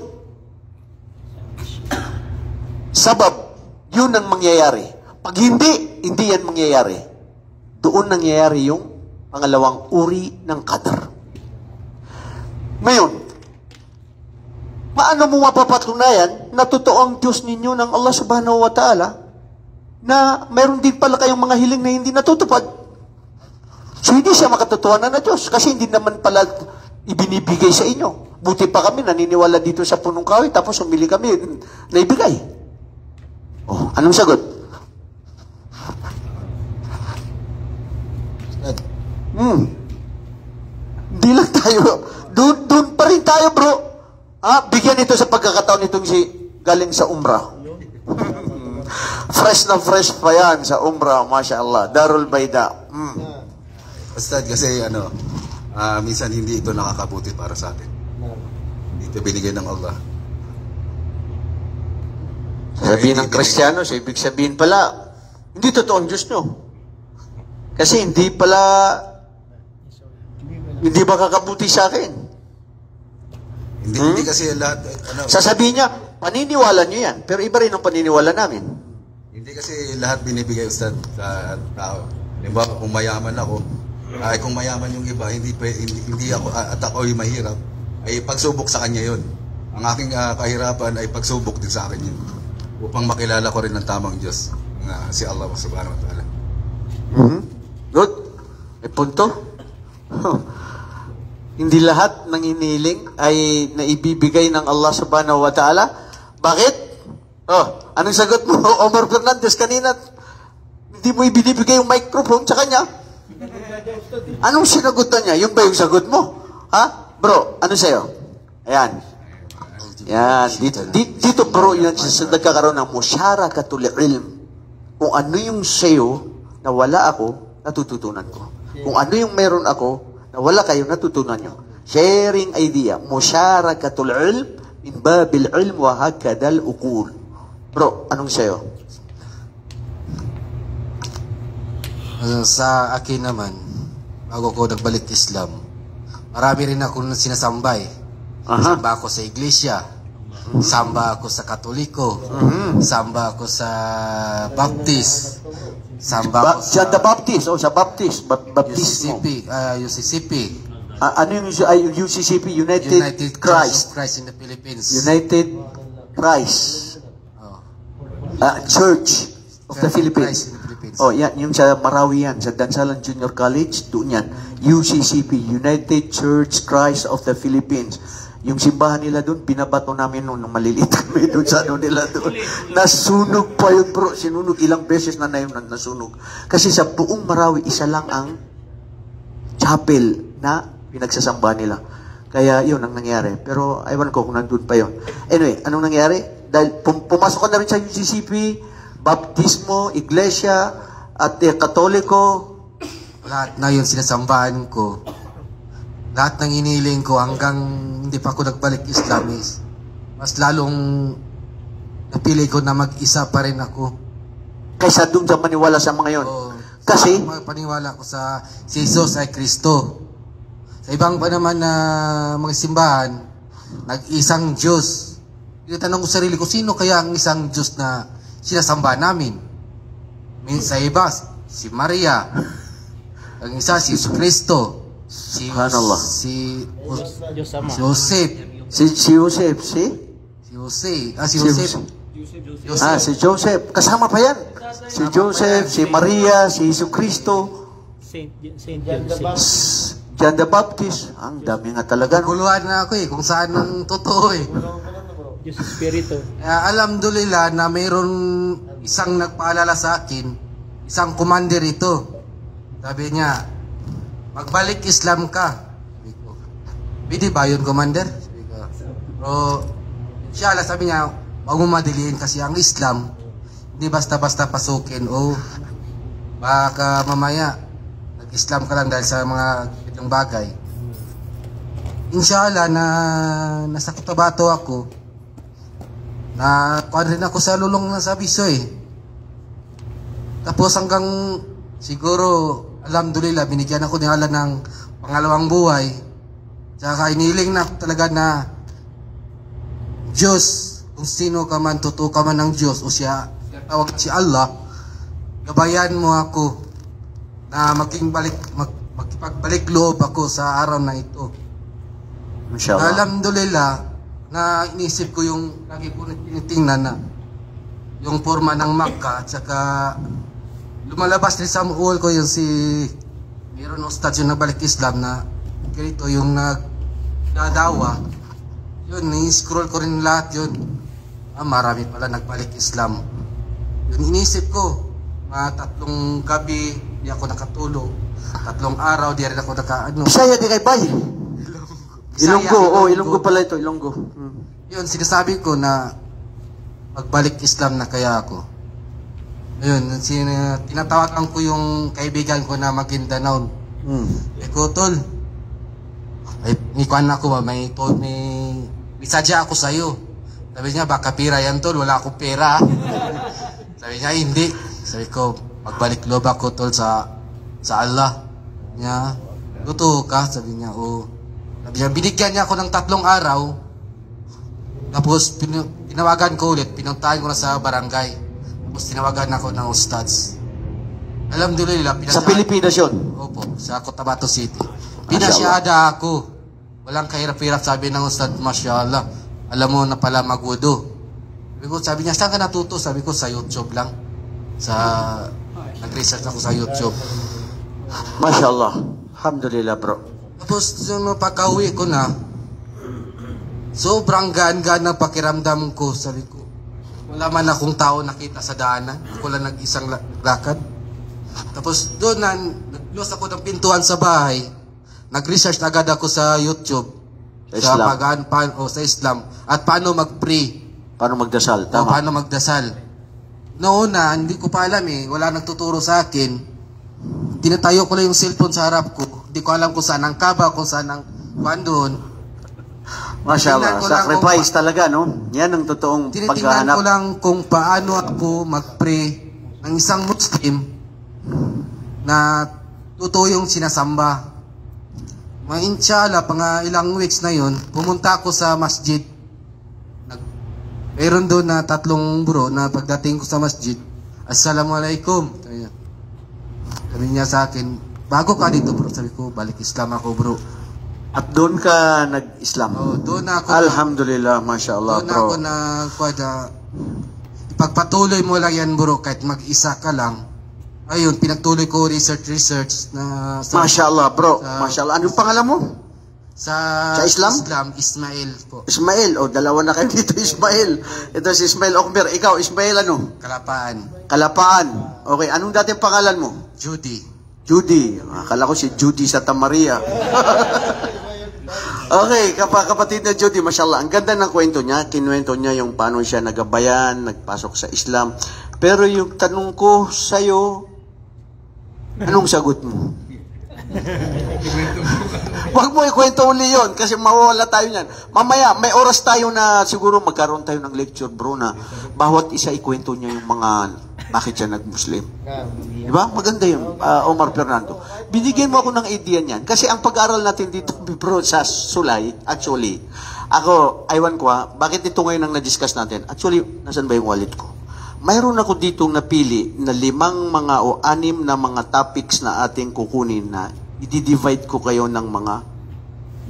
Sabab, yun ang mangyayari. Pag hindi yan mangyayari. Doon nangyayari yung pangalawang uri ng qadr. Ngayon, paano mo mapapatunayan na totoo ang Diyos ninyo ng Allah subhanahu wa ta'ala na mayroon din pala kayong mga hiling na hindi natutupad? So, hindi siya makatotohanan na Diyos kasi hindi naman pala ibinibigay sa inyo. Buti pa kami naniniwala dito sa punong kahoy tapos umili kami na ibigay. Oh, anong sagot? Hindi lang tayo. Doon pa rin tayo, bro. Bigyan ito sa pagkakataon itong si galing sa Umrah. Fresh na fresh pa yan sa Umrah, mashallah. Darul Bayda. Ustad, kasi minsan hindi ito nakakabuti para sa atin. Hindi ito binigay ng Allah. Sabihin ng Kristiyano, so ibig sabihin pala, hindi totoo ang Diyos nyo. Kasi hindi ba kakabuti sa akin? Hindi kasi lahat, sasabihin niya, paniniwala niyo yan, pero iba rin ang paniniwala namin. Hindi kasi lahat binibigay, Ustad, sa tao. Halimbawa, kung mayaman ako, kung mayaman yung iba, hindi ako, at ako'y mahirap, ay pagsubok sa kanya yun. Ang aking kahirapan ay pagsubok din sa akin yun. Upang makilala ko rin ang tamang Diyos, si Allah subhanahu wa ta'ala. Good. May punto? Hindi lahat ng iniling ay naibibigay ng Allah subhanahu wa ta'ala. Bakit? Anong sagot mo, Omar Fernandez, kanina? Hindi mo ibinibigay yung microphone sa kanya? Anong sinagutan niya? Yung ba yung sagot mo? Ha? Bro, ano sa'yo? Ayan. Yan. Dito bro, yan sa nagkakaroon ng musharakatul ilm. Kung ano yung sa'yo na wala ako, natututunan ko. Kung ano yung meron ako, na wala kayo, natutunan nyo. Sharing idea. Musharakatul ilm min babil ilm wa hakadal uqul. Bro, anong sa'yo? Sa akin naman, bago ko nagbalik Islam, marami rin ako sinasambay. Samba ako sa iglesia, samba ako sa Katoliko, samba ako sa Baptist, samba ako sa... John the Baptist, sa Baptist, Baptismo. UCCP. Ano yung UCCP? United Christ. Christ in the Philippines. United Christ. Church of the Philippines. Yan, yung sa Marawi yan, sa Dansalan Junior College, doon yan. UCCP, United Church Christ of the Philippines. Yung simbahan nila doon, binabato namin nung maliliit kami doon sa ano nila doon. Nasunog pa yun, bro. Sinunog ilang beses na yun nasunog. Kasi sa buong Marawi, isa lang ang chapel na pinagsasamba nila. Kaya yun ang nangyari. Pero aywan ko kung nandun pa yun. Anyway, anong nangyari? Dahil pumasok ka na rin sa UCCP, Baptismo, Iglesia, at Katoliko. Lahat na yun sinasambahan ko. Lahat ng iniling ko hanggang hindi pa ako nagbalik Islam is mas lalong napili ko na mag-isa pa rin ako. Kaysa doon sa maniwala sa mga yun. Kasi? Paniwala ko sa si Jesus ay Kristo. Sa ibang pa naman na mga simbahan, nag-isang Diyos. Tinatanong ko sarili ko, sino kaya ang isang Diyos na sinasamba namin? Sa iba, si Maria. Ang isa, si Jesus Kristo. Si Joseph. Si Joseph. Si Joseph. Kasama pa yan. Si Joseph, si Maria, si Jesus Kristo. John the Baptist. Ang dami nga talaga. Naguluhan na ako kung saan ang totoo Diyos Espiritu. Alhamdulillah na mayroon isang nagpaalala sa akin, isang commander ito. Sabi niya, magbalik Islam ka. Pwede ba yun, commander? Pero, inshallah, sabi niya, huwag mo madiliin kasi ang Islam, hindi basta-basta pasukin o baka mamaya, nag-Islam ka lang dahil sa mga itong bagay. Inshallah, nasa Cotabato ako, na kuwan rin ako sa lulong na sa Biso Tapos hanggang siguro, alhamdulillah, binigyan ako ni Allah ng pangalawang buhay. Tsaka iniling na talaga na Diyos, kung sino ka man, totoo ka man ng Diyos, o siya, tawag si Allah, gabayan mo ako na makipagbalik loob ako sa araw na ito. Inshallah. Alhamdulillah, na inisip ko yung lagi ko tinitingnan na yung forma ng Makkah, at saka lumalabas din sa uol ko yung mayroon ustad yung nabalik Islam na ganito yung nagdadawa. Yun, ni-scroll ko rin lahat yun. Marami pala nagbalik Islam. Yun, inisip ko, 3 gabi di ako nakatulog, 3 araw di rin ako Bisaya di kay Bay. Ilonggo pala ito, Ilonggo. Yun, sinasabi ko na magbalik Islam na kaya ako. Ayun, tinatawagan ko yung kaibigan ko na Maguindanao. Tol, ikuan ako ba, may sadya ako sa'yo. Sabi niya, baka pira yan tol, wala akong pera. Sabi niya, hindi. Sabi ko, magbalik loob ako tol sa Allah. Niya, totoo ka? Sabi niya, oo. Sabi niya, binigyan niya ako ng 3 araw. Tapos, tinawagan ko ulit, pinuntahan ko na sa barangay. Tapos, tinawagan ako ng ustads. Alhamdulillah. Sa Pilipinas yun? Opo, sa Cotabato City. Pinasyada ako. Walang kahirap-hirap, sabi ng ustad, masyaallah. Alam mo na pala magudo. Sabi niya, saan ka natuto? Sabi ko, sa YouTube lang. Nag-research ako sa YouTube. Masya Allah. Alhamdulillah, bro. Tapos yung pagka-uwi ko na, sobrang gaan-gaan ng pakiramdam ko. Sabi ko, wala man akong tao nakita sa daanan. Ako lang nag-isang lakad. Tapos doon na, nag-close ako ng pintuan sa bahay. Nag-research agad ako sa YouTube. Sa Islam. Sa Islam. At paano mag-pray. Paano magdasal, tama. Paano magdasal. Noon na, hindi ko pa alam wala nagtuturo sa akin. Tinatayo ko lang yung cellphone sa harap ko. Hindi ko alam kung saan ang kaba, kung saan ang doon. Masya Allah, sacrifice talaga, no? Yan ang totoong Tinitingnan paghahanap. ko lang kung paano ako mag-pray ng isang Muslim na totoo yung sinasamba. Inshallah, ilang weeks na yun, pumunta ako sa masjid. Meron doon na 3 bro na pagdating ko sa masjid, Assalamualaikum. Sabi niya sa akin, bago ka dito bro. Sabi ko, balik Islam ako bro. At doon ka nag-Islam? Doon ako. Alhamdulillah, Masya Allah, doon bro. ako ipagpatuloy mo lang yan bro, kahit mag-isa ka lang. Ayun, pinagtuloy ko research na Masya Allah, bro. Masya Allah. Anong pangalan mo? Sa Islam? Ismail po. Ismail. Dalawa na kayo dito, Ismail. Ito si Ismail Okmer. Ikaw, Ismail ano? Kalapaan. Kalapaan. Okay, anong dating pangalan mo? Judy. Judy. Akala ko si Judy Santa Maria. Okay, kapatid na Judy, Masya Allah. Ang ganda ng kwento niya. Kinuwento niya yung paano siya nagabayan, nagpasok sa Islam. Pero yung tanong ko sa'yo, anong sagot mo? Huwag mo ikwento uli yun kasi mawawala tayo niyan. Mamaya, may oras tayo na siguro magkaroon tayo ng lecture, bro, na bawat isa ikwento niya yung mga bakit siya nag-Muslim. Diba? Maganda yun, Omar Fernando. Binigyan mo ako ng idea niyan. Kasi ang pag-aaral natin dito, bro, sa Sulay, actually, ako, aywan ko bakit ito ngayon ang na-discuss natin? Actually, nasan ba yung wallet ko? Mayroon ako ditong napili na 5 mga o 6 na mga topics na ating kukunin na i-divide ko kayo ng mga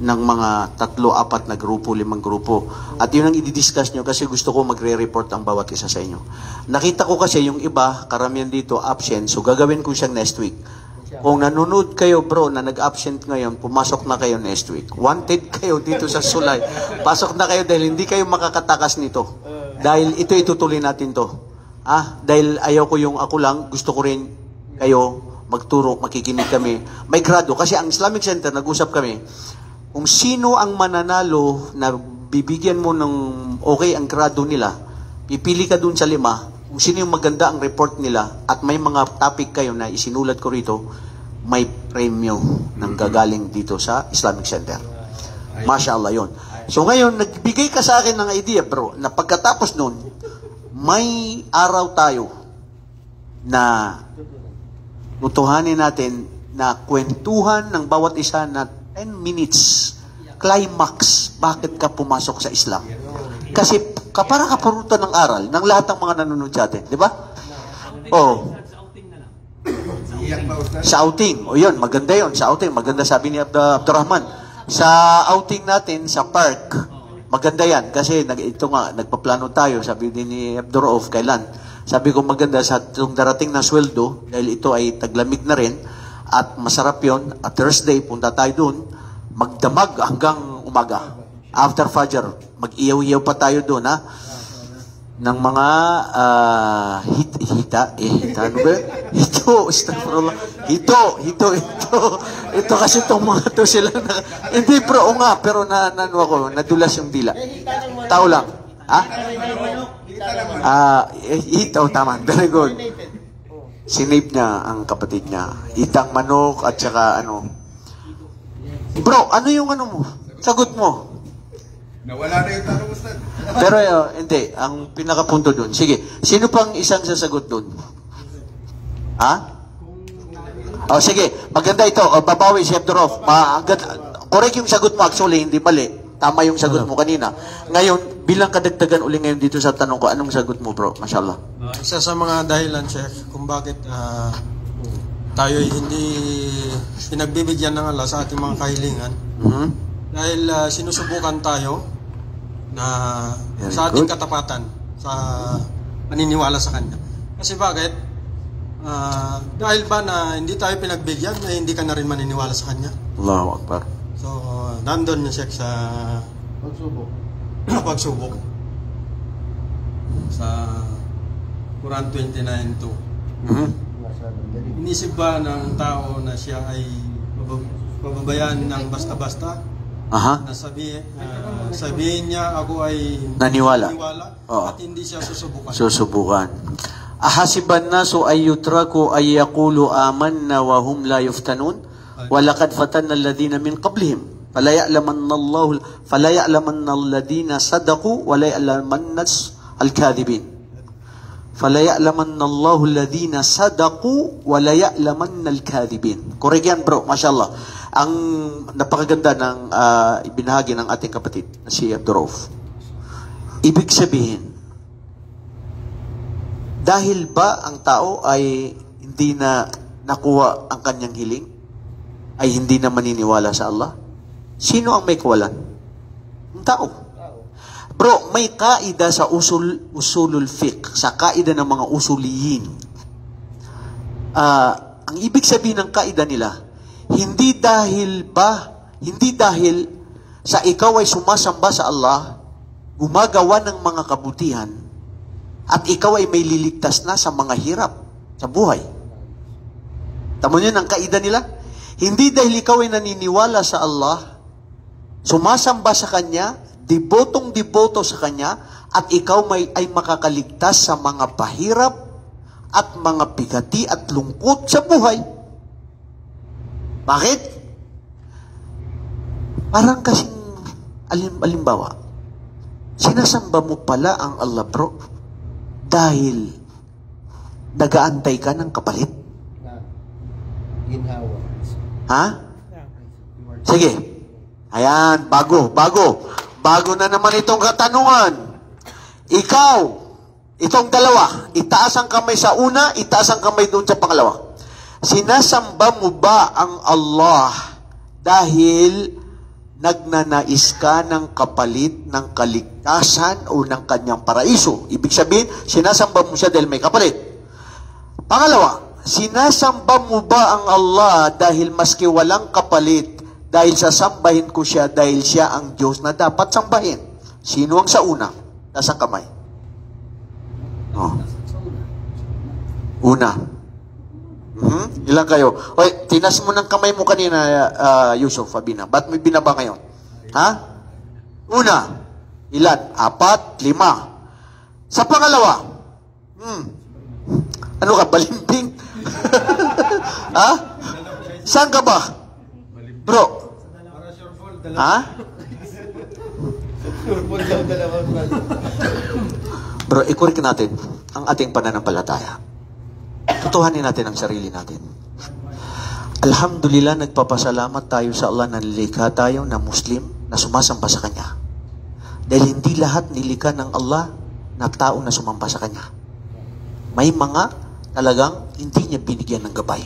3, 4 na grupo, 5 grupo. At yun ang i-discuss nyo kasi gusto ko magre-report ang bawat isa sa inyo. Nakita ko kasi yung iba, karamihan dito absent, so gagawin ko siyang next week. Kung nanonood kayo bro na nag-absent ngayon, pumasok na kayo next week. Wanted kayo dito sa Sulay. Pasok na kayo dahil hindi kayo makakatakas nito. Dahil ito itutuloy natin to. Dahil ayaw ko yung ako lang, gusto ko rin kayo magturo, makikinig kami. May grado. Kasi ang Islamic Center, nag-usap kami, kung sino ang mananalo na bibigyan mo ng okay ang grado nila, pipili ka dun sa 5, kung sino yung maganda ang report nila, at may mga topic kayo na isinulat ko rito, may premyo nang gagaling dito sa Islamic Center. Masya Allah yun. So ngayon, nagbigay ka sa akin ng idea, bro, na pagkatapos nun, may araw tayo na tutuhanin natin na kwentuhan ng bawat isa na 10 minutes climax bakit ka pumasok sa Islam. Kasi para kaparutan ng aral ng lahat ng mga nanonood sa atin, di ba? Sa outing. O yun, maganda yun. Sa outing, maganda sabi ni Abdurrahman. Sa outing natin, sa park, maganda yan. Kasi ito nga, nagpaplano tayo, sabi din ni Abdurrauf, kailan? Sabi ko maganda sa itong darating na sweldo, dahil ito ay taglamig na rin, at masarap yun, at Thursday, punta tayo dun, magdamag hanggang umaga. After Fajr, mag-iyaw-iyaw pa tayo dun, ng mga ano ba? Ito kasi itong mga to sila na, hindi bro, nga, pero nadulas yung dila. Tao lang. Hitaw, tama. Very good. Sinave niya ang kapatid niya. Hitang manok at saka Bro, ano yung mo? Sagot mo. Nawala na yung tanong, Ustad. Pero hindi, ang pinakapunto doon. Sige, sino pang isang sasagot doon? Sige, maganda ito. Babawi si Abdurrauf. Correct yung sagot mo actually, hindi mali. Tama yung sagot mo kanina. Ngayon, bilang kadagdagan uli ngayon dito sa tanong ko, anong sagot mo bro? Mashallah. Isa sa mga dahilan, Chef, kung bakit tayo hindi pinagbibigyan ng Allah sa ating mga kahilingan. Dahil sinusubukan tayo na sa ating katapatan, sa paniniwala sa Kanya. Kasi bakit? Dahil ba na hindi tayo pinagbigyan, na hindi ka na rin maniniwala sa kanya? Allahu Akbar. So, nandun yung Sheikh sa pagsubok. Sa Quran 29:2. Inisip ba ng tao na siya ay pababayaan ng basta-basta? Aha. Na sabihin niya ako ay Naniwala. Oo. at hindi siya susubukan. Susubukan. Ahasiban nasu ay yutraku ay yaqulu amanna wa hum la yuftanun wa laqad fatanna alladhina min qablihim fala ya'lamanna alladhina sadaqu wa la ya'lamanna al-kadhibin fala ya'lamanna Allahu alladhina sadaqu wa la ya'lamanna al-kadhibin. Correct yan, bro, mashallah. Ang napakaganda ng ibinahagi ng ating kapatid na si Abdurrauf. Ibig sabihin, dahil ba ang tao ay hindi na nakuha ang kanyang hiling, ay hindi na maniniwala sa Allah? Sino ang may kawalan? Ang tao. Bro, may kaida sa usulul fiqh, sa kaida ng mga usuliyin. Ang ibig sabihin ng kaida nila, hindi dahil sa ikaw ay sumasamba sa Allah, gumagawa ng mga kabutihan, at ikaw ay may liligtas na sa mga hirap sa buhay. Tamo niyo ang kaida nila? Hindi dahil ikaw ay naniniwala sa Allah, sumasamba sa Kanya, debotong-deboto sa Kanya, at ikaw ay makakaligtas sa mga pahirap at mga bigati at lungkot sa buhay. Bakit? Parang kasing alimbawa, sinasamba mo pala ang Allah, bro, dahil nagaantay ka ng kapalit. Ha? Sige. Ayan, bago na naman itong katanungan. Ikaw, itong dalawa, itaas ang kamay sa una, itaas ang kamay doon sa pangalawa. Sinasamba mo ba ang Allah dahil nagnanais ka ng kapalit ng kaligtasan o ng kanyang paraiso? Ibig sabihin, sinasamba mo siya dahil may kapalit. Pangalawa, sinasamba mo ba ang Allah dahil maski walang kapalit, dahil sasambahin ko siya dahil siya ang Diyos na dapat sambahin? Sino ang sa una? Nasa kamay. Oh. Una. Ilan kayo? Oy, tinas mo ng kamay mo kanina, Yusuf, Fabina. Ba't may binaba ngayon? Ha? Una. Ilan? 4, 5. Sa pangalawa. Ano ka, balimbing? Ha? Saan ka ba? Bro. Ha? Bro, i-correct natin ang ating pananampalataya. Tutuhanin natin ang sarili natin. Alhamdulillah, nagpapasalamat tayo sa Allah na nilikha tayo na Muslim na sumasamba sa Kanya. Dahil hindi lahat nilikha ng Allah na tao na sumamba sa Kanya. May mga talagang hindi niya binigyan ng gabay.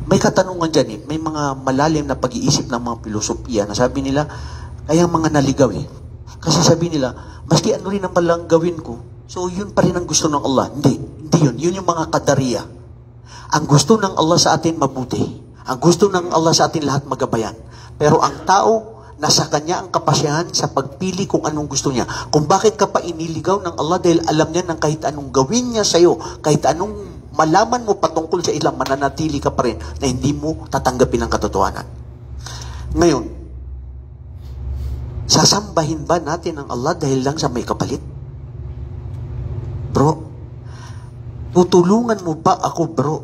May katanungan dyan may mga malalim na pag-iisip ng mga filosofiya na sabi nila, kaya mga naligaw Kasi sabi nila, maski ano rin ang palang gawin ko, so yun pa rin ang gusto ng Allah. Hindi yun. Yun yung mga kadariya. Ang gusto ng Allah sa atin mabuti. Ang gusto ng Allah sa atin lahat magabayan. Pero ang tao, nasa kanya ang kapasyahan sa pagpili kung anong gusto niya. Kung bakit ka pa iniligaw ng Allah dahil alam niya ng kahit anong gawin niya sa'yo, kahit anong malaman mo patungkol sa ilang, mananatili ka pa rin na hindi mo tatanggapin ang katotohanan. Ngayon, sasambahin ba natin ang Allah dahil lang sa may kapalit? Bro, tutulungan mo ba ako, bro?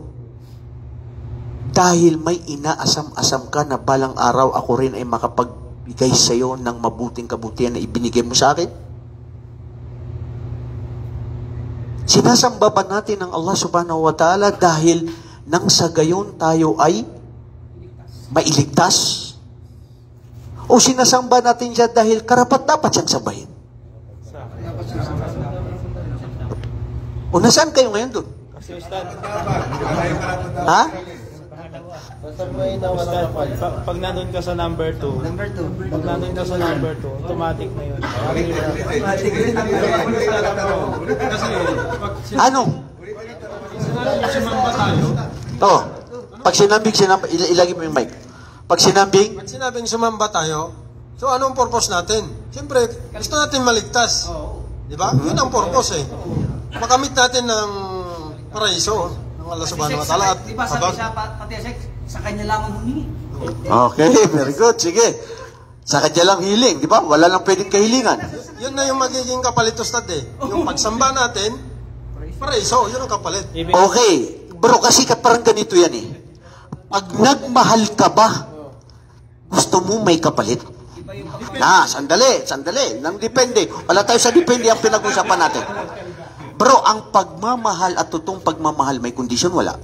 Dahil may inaasam-asam ka na balang araw ako rin ay makapagbigay sa iyo ng mabuting kabutihan na ibinigay mo sa akin? Sinasamba ba natin ang Allah subhanahu wa ta'ala dahil nang sa gayon tayo ay mailigtas? O sinasamba natin siya dahil karapat-dapat siyang sambahin? O nasaan kayo ngayon doon? Ha? Pag nandun ka sa number 2, pag nandun ka sa number 2, automatic na yun. Ano? Sumamba tayo. Oh, pag sinabing, ilagay mo yung mic. Pag sinabing, sumamba tayo, so anong purpose natin? Siyempre, gusto natin maligtas. Di ba? Yun ang purpose eh. Makamit natin ng paraiso ng Allah subhanahu wa ta'ala. At Di ba sabi siya, pati sa kanya lamang humingi? okay, very good. Sige. Sa kanya lang healing, di ba? Wala lang pwedeng kahilingan. Yun na yung magiging kapalit, Ustad eh. Yung pagsamba natin, paraiso, yun ang kapalit. Okay. Bro, kasi parang ganito yan eh. Pag nagmahal ka ba, gusto mo may kapalit? Sandali. Nang depende. Wala tayo sa depende ang pinag-usapan natin. Bro, ang pagmamahal at totoong pagmamahal may kondisyon, wala?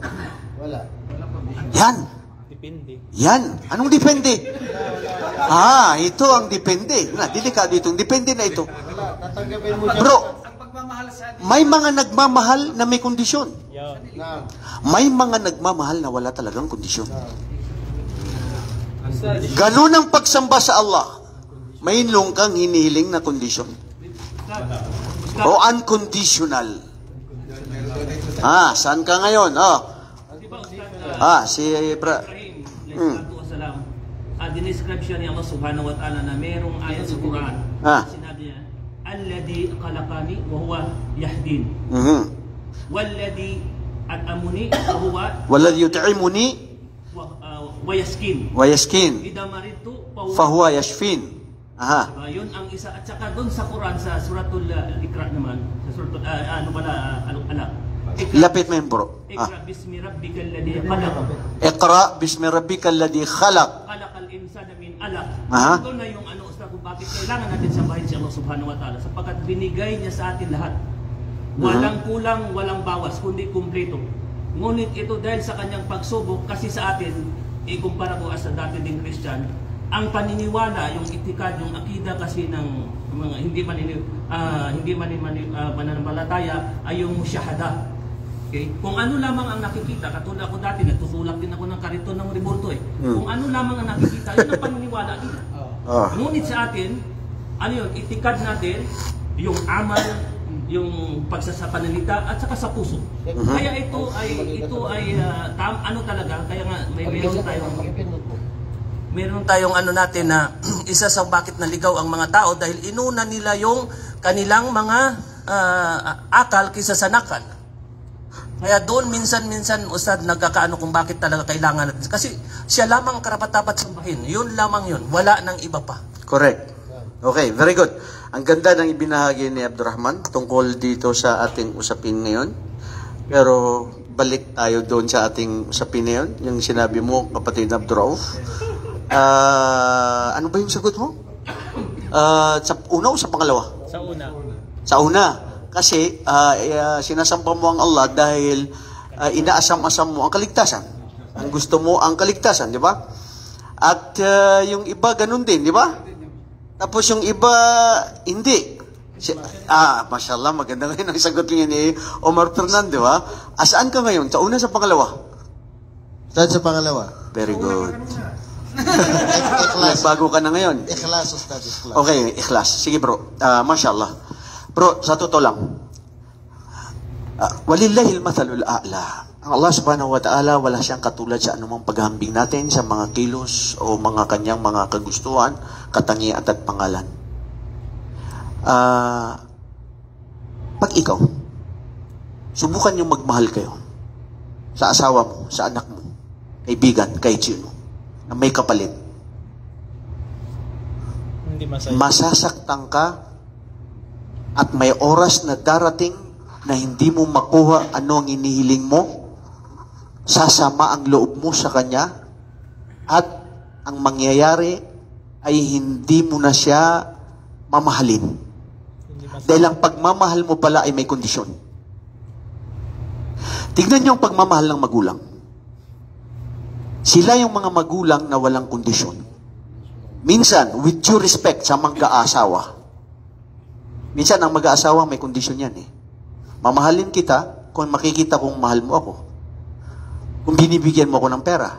Wala. Yan. Yan. Anong depende? Ito ang depende. Delikado itong depende na ito. Bro, may mga nagmamahal na may kondisyon. May mga nagmamahal na wala talagang kondisyon. Ganun ang pagsamba sa Allah. May kang hinihiling na kondisyon. O unconditional. Saan ka ngayon? Si dinescribe siya ni Allah subhanahu wa ta'ala na merong ayat sa Quran. Sinabi niya, alladhi khalaqani wa huwa yahdin. Walladhi at'amuni wa huwa walladhi yut'imuni wa yaskin. Idha maridtu fa huwa yashfin. Yun ang isa. At saka doon sa Quran, sa suratul Iqra naman, sa suratul, Alaq. Lapit mo yun, bro. Iqra bismi rabbikal ladhi khalaq. Iqra bismi rabbikal ladhi khalaq. Khalaqal insana min alaq. Doon na yung Ustaz, kung bakit kailangan natin sambahin si Allah subhanahu wa ta'ala, sapagkat binigay niya sa atin lahat. Walang kulang, walang bawas, kundi kumpleto. Ngunit ito dahil sa kanyang pagsubok, kasi sa atin, ikumpara ko as sa dati ding Christian, ang paniniwala, yung itikad, yung akida kasi ng mga hindi mananampalataya ay yung musyahada. Okay? Kung ano lamang ang nakikita, katulad ako dati, nagtutulak din ako ng kariton ng revolto eh. Kung ano lamang ang nakikita, yun ang paniniwala nila. Ngunit sa atin, ano yun, itikad natin, yung amal, yung pagsasapanalita at saka sa puso. Kaya ito ay ano talaga, kaya nga meron tayong ano natin na isa sa bakit naligaw ang mga tao dahil inuna nila yung kanilang mga akal kaysa sa nakal. Kaya doon minsan Ustad nagkakaano kung bakit talaga kailangan natin. Kasi siya lamang karapat-dapat sambahin. Yun lamang yun. Wala nang iba pa. Correct. Okay, very good. Ang ganda ng ibinahagi ni Abdurrahman tungkol dito sa ating usapin ngayon. Pero balik tayo doon sa ating usapin ngayon. Yung sinabi mo, kapatid Abdurrauf. Ano ba yung sagot mo? Sa una o sa pangalawa? Sa una. Sa una. Kasi sinasampa mo ang Allah dahil inaasam-asam mo ang kaligtasan. Ang gusto mo ang kaligtasan, di ba? At yung iba ganun din, di ba? Tapos yung iba hindi. Mashallah, maganda ngayon ang sagot niya ni Omar Fernando, ha? Asaan ka ngayon? Sa una, sa pangalawa? Saan sa pangalawa? Very good. Bago ka na ngayon. Ikhlas, Ustad. Ikhlas. Okay, ikhlas. Sige bro. Mashallah. Bro, sa totoo lang. Walillahil mathalul a'la. Ang Allah subhanahu wa ta'ala, wala siyang katulad sa anumang paghambing natin sa mga kilos o mga kanyang mga kagustuhan, katangian at pangalan. Pag ikaw, subukan niyong magmahal kayo sa asawa mo, sa anak mo, kaibigan, kahit sino, na may kapalit. Masasaktan ka at may oras na darating na hindi mo makuha ano ang inihiling mo, sasama ang loob mo sa kanya at ang mangyayari ay hindi mo na siya mamahalin. Dahil ang pagmamahal mo pala ay may kondisyon. Tignan niyo ang pagmamahal ng magulang. Sila yung mga magulang na walang kondisyon. Minsan, with due respect sa mag-aasawa. Minsan, ang mag-aasawa may kondisyon yan eh. Mamahalin kita kung makikita kong mahal mo ako. Kung binibigyan mo ako ng pera.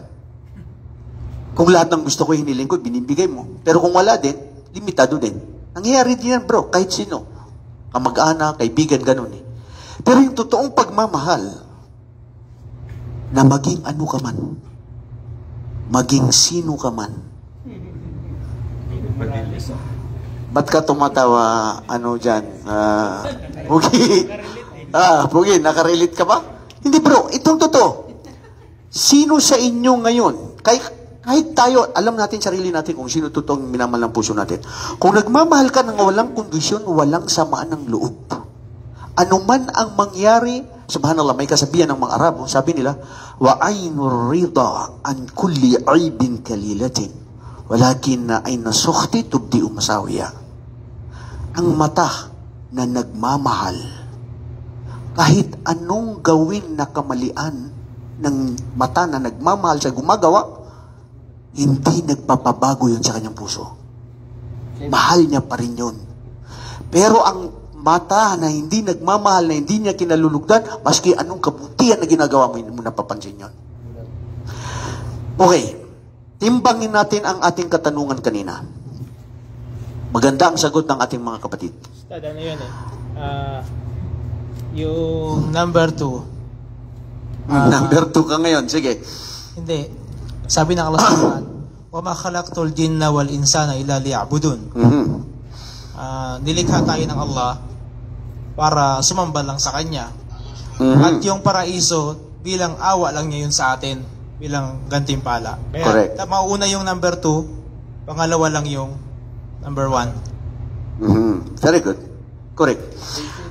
Kung lahat ng gusto ko hiniling ko, binibigay mo. Pero kung wala din, limitado din. Nangyayari din yan bro, kahit sino. Kamag-anak, kaibigan, ganun eh. Pero yung totoong pagmamahal, na maging ano ka man, maging sino ka man. Ba't ka tumatawa, ano dyan? Pugi. Pugi, nakarelate ka ba? Hindi bro, itong totoo. Sino sa inyo ngayon, kahit tayo, alam natin sarili natin kung sino totoong minamahal ng puso natin. Kung nagmamahal ka ng walang kondisyon, walang samaan ng loob. Ano man ang mangyari, subhanallah, may kasabihan ng mga Arabo, sabi nila, wa aynur rida an kulli aibin kalilatin, walakin na ayna sukhti tubdi umasawiya. Ang mata na nagmamahal, kahit anong gawin na kamalian ng mata na nagmamahal sa gumagawa, hindi nagpapabago yun sa kanyang puso. Mahal niya pa rin yun. Pero ang mata na hindi nagmamahal, na hindi niya kinalulugdan, maski anong kabutihan na ginagawa mo, hindi mo napapansin yun. Okay. Timbangin natin ang ating katanungan kanina. Maganda ang sagot ng ating mga kapatid. Ustad, ano yun yung number 2. Number 2 ka ngayon. Sige. Hindi. Sabi ng Allah Subhanahu wa ma khalaqtul jinna wal insana illa liya'budun. Nilikha tayo ng Allah para sumamba lang sa Kanya. At yung paraiso, bilang awa lang niya yun sa atin, bilang gantimpala. Kaya, correct. Mauna yung number 2, pangalawa lang yung number 1. Very good. Correct.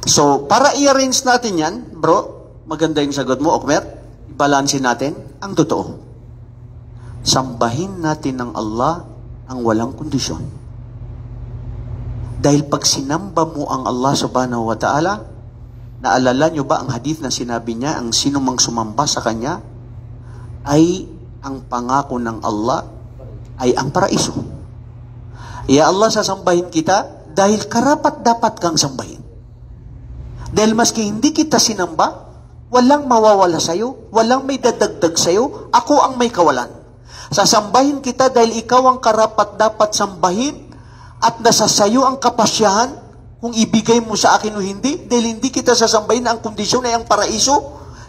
So, para i-arrange natin yan, bro, maganda yung sagot mo, Okmer, ibalansin natin ang totoo. Sambahin natin ng Allah ang walang kondisyon. Dahil pag sinamba mo ang Allah subhanahu wa ta'ala, naalala nyo ba ang hadith na sinabi niya, ang sino mang sumamba sa Kanya, ay ang pangako ng Allah ay ang paraiso. Ya Allah, sasambahin kita dahil karapat dapat kang sambahin. Dahil maski hindi kita sinamba, walang mawawala sa'yo, walang may dadagdag sa'yo, ako ang may kawalan. Sasambahin kita dahil ikaw ang karapat dapat sambahin at nasa sayo ang kapasyahan kung ibigay mo sa akin o hindi, dahil hindi kita sasambahin ang kondisyon ay ang paraiso,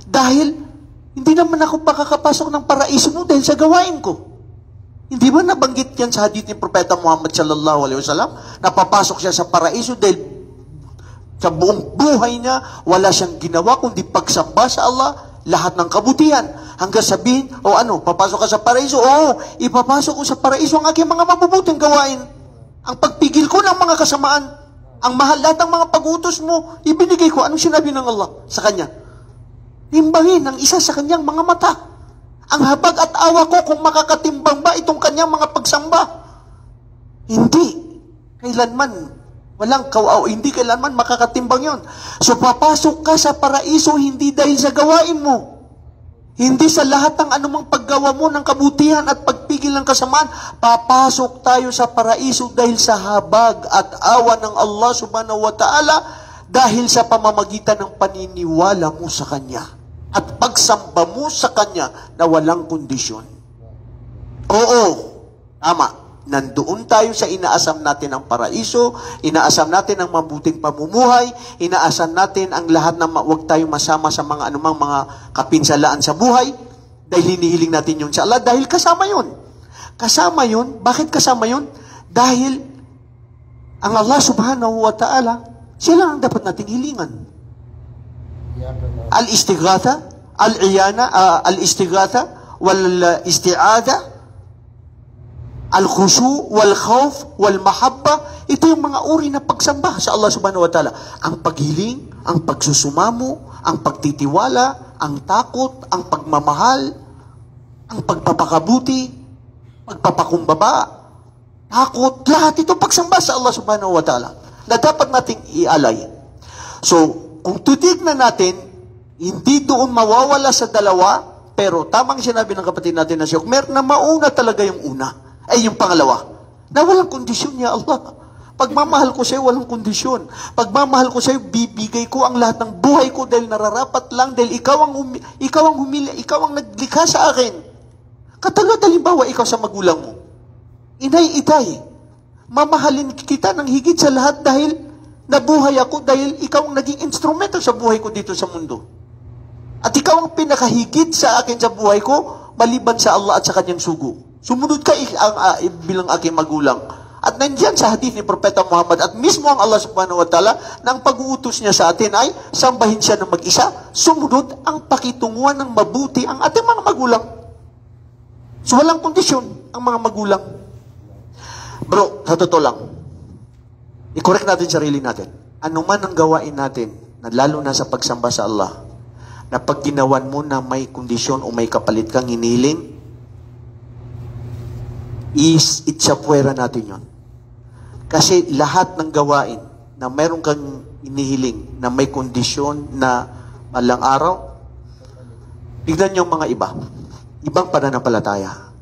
dahil hindi naman ako makakapasok ng paraiso mo dahil sa gawain ko. Hindi ba nabanggit yan sa hadith ni Propeta Muhammad sallallahu alaihi wasallam na papasok siya sa paraiso dahil sa buong buhay niya wala siyang ginawa kundi pagsamba sa Allah, lahat ng kabutihan. Hanggang sabihin, papasok ka sa paraiso? Oo, ipapasok ko sa paraiso ang aking mga mabubuting gawain. Ang pagpigil ko ng mga kasamaan, ang mahal lahat ng mga pag-utos mo, ibinigay ko. Anong sinabi ng Allah sa Kanya? Timbangin ang isa sa Kanyang mga mata. Ang habag at awa ko kung makakatimbang ba itong Kanyang mga pagsamba. Hindi. Kailanman. Hindi kailanman makakatimbang yon. So, papasok ka sa paraiso hindi dahil sa gawain mo. Hindi sa lahat ng anumang paggawa mo ng kabutihan at pagpigil ng kasamaan. Papasok tayo sa paraiso dahil sa habag at awa ng Allah subhanahu wa ta'ala, dahil sa pamamagitan ng paniniwala mo sa Kanya at pagsamba mo sa Kanya na walang kondisyon. Oo, tama. Nandoon tayo sa inaasam natin ang paraiso, inaasam natin ang mabuting pamumuhay, inaasam natin ang lahat na huwag tayo masama sa mga anumang mga kapinsalaan sa buhay, dahil hinihiling natin yun sa Allah, dahil kasama yun. Kasama yun. Bakit kasama yun? Dahil ang Allah subhanahu wa ta'ala, siya lang ang dapat nating hilingan. Al-istighatha, al-iyana, al-istighatha, wal-isti'adha, al-khushu, wal-khawf, wal-mahabba, ito yung mga uri na pagsamba sa Allah subhanahu wa ta'ala. Ang paghiling, ang pagsusumamo, ang pagtitiwala, ang takot, ang pagmamahal, ang pagpapakabuti, pagpapakumbaba, takot, lahat ito pagsamba sa Allah subhanahu wa ta'ala na dapat nating ialay. So, kung titignan natin, hindi doon mawawala sa dalawa, pero tamang sinabi ng kapatid natin na si Okmer, na mauna talaga yung una. Ay yung pangalawa, na walang kondisyon niya Allah. Pagmamahal ko sa'yo, walang kondisyon. Pagmamahal ko sa'yo, bibigay ko ang lahat ng buhay ko dahil nararapat lang, dahil ikaw ang naglikha sa akin. Katulad halimbawa, ikaw sa magulang mo. Inay, itay, mamahalin kita ng higit sa lahat dahil nabuhay ako, dahil ikaw ang naging instrumento sa buhay ko dito sa mundo. At ikaw ang pinakahigit sa akin sa buhay ko, maliban sa Allah at sa kanyang sugo. Sumunod ka bilang aking magulang. At nandiyan sa hadith ni Propeta Muhammad at mismo ang Allah subhanahu wa ta'ala nang pag-uutos niya sa atin ay sambahin siya ng mag-isa. Sumunod ang pakitunguhan ng mabuti ang ating mga magulang. So walang kondisyon ang mga magulang. Bro, sa totoo lang, i-correct natin sarili natin. Ano man ang gawain natin, na lalo na sa pagsamba sa Allah, na pag ginawan mo na may kondisyon o may kapalit kang hinihiling, itsapwera natin yon. Kasi lahat ng gawain na mayroon kang inihiling na may kondisyon na malang araw, tignan niyo mga ibang pananampalataya.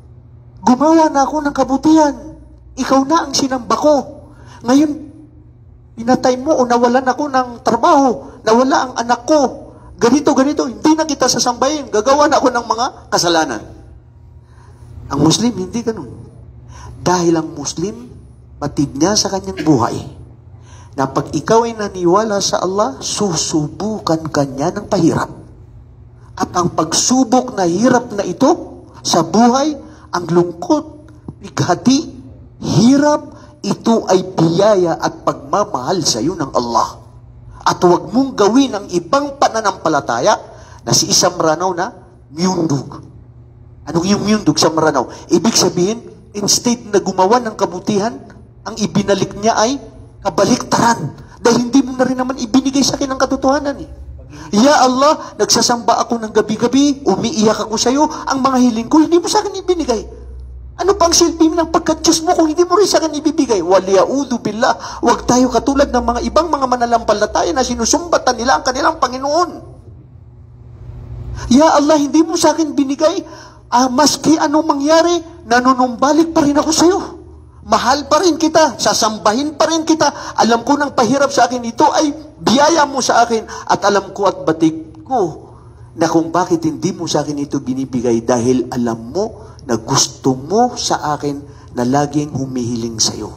Gumawa na ako ng kabutihan. Ikaw na ang sinamba ko. Ngayon, pinatay mo o nawalan ako ng trabaho, nawala ang anak ko, ganito, hindi na kita sasambahin, gagawa na ako ng mga kasalanan. Ang Muslim, hindi ganun. Dahil ang Muslim, batid niya sa kanyang buhay, na pag ikaw ay naniwala sa Allah, susubukan kanya ng pahirap. At ang pagsubok na hirap na ito sa buhay, ang lungkot, bighati, hirap, ito ay biyaya at pagmamahal sa iyo ng Allah. At huwag mong gawin ang ibang pananampalataya na si isang maranaw na miyundog. Anong yung miyundog sa maranaw? Ibig sabihin, instead na gumawa ng kabutihan, ang ibinalik niya ay kabaliktaran. Dahil hindi mo na rin naman ibinigay sa akin ang katotohanan eh. Ya Allah, nagsasamba ako ng gabi-gabi, umiiyak ako sa iyo, ang mga hiling ko, hindi mo sa akin ibinigay. Ano pang silbi ng pagka-Diyos mo kung hindi mo rin sa akin ibibigay? Waliyaudu billah. Huwag tayo katulad ng mga ibang mga mananampalataya na sinusumbatan nila ang kanilang Panginoon. Ya Allah, hindi mo sa akin binigay, maski anong mangyari, nanunumbalik pa rin ako sa iyo. Mahal pa rin kita, sasambahin pa rin kita. Alam ko nang pahirap sa akin ito ay biyaya mo sa akin. At alam ko at batik ko na kung bakit hindi mo sa akin ito binibigay dahil alam mo na gusto mo sa akin na laging humihiling sa iyo.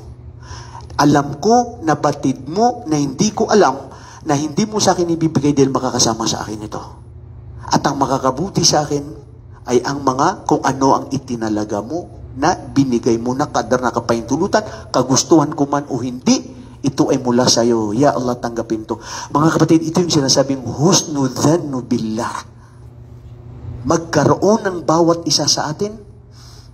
Alam ko na batid mo na hindi ko alam na hindi mo sa akin ibibigay dahil makakasama sa akin ito. At ang makakabuti sa akin ay ang mga kung ano ang itinalaga mo na binigay mo na kadar na kapahintulutan, kagustuhan ko man o hindi, ito ay mula sa iyo. Ya Allah, tanggapin to. Mga kapatid, ito yung sinasabing husnu dhannu billah. Magkaroon ng bawat isa sa atin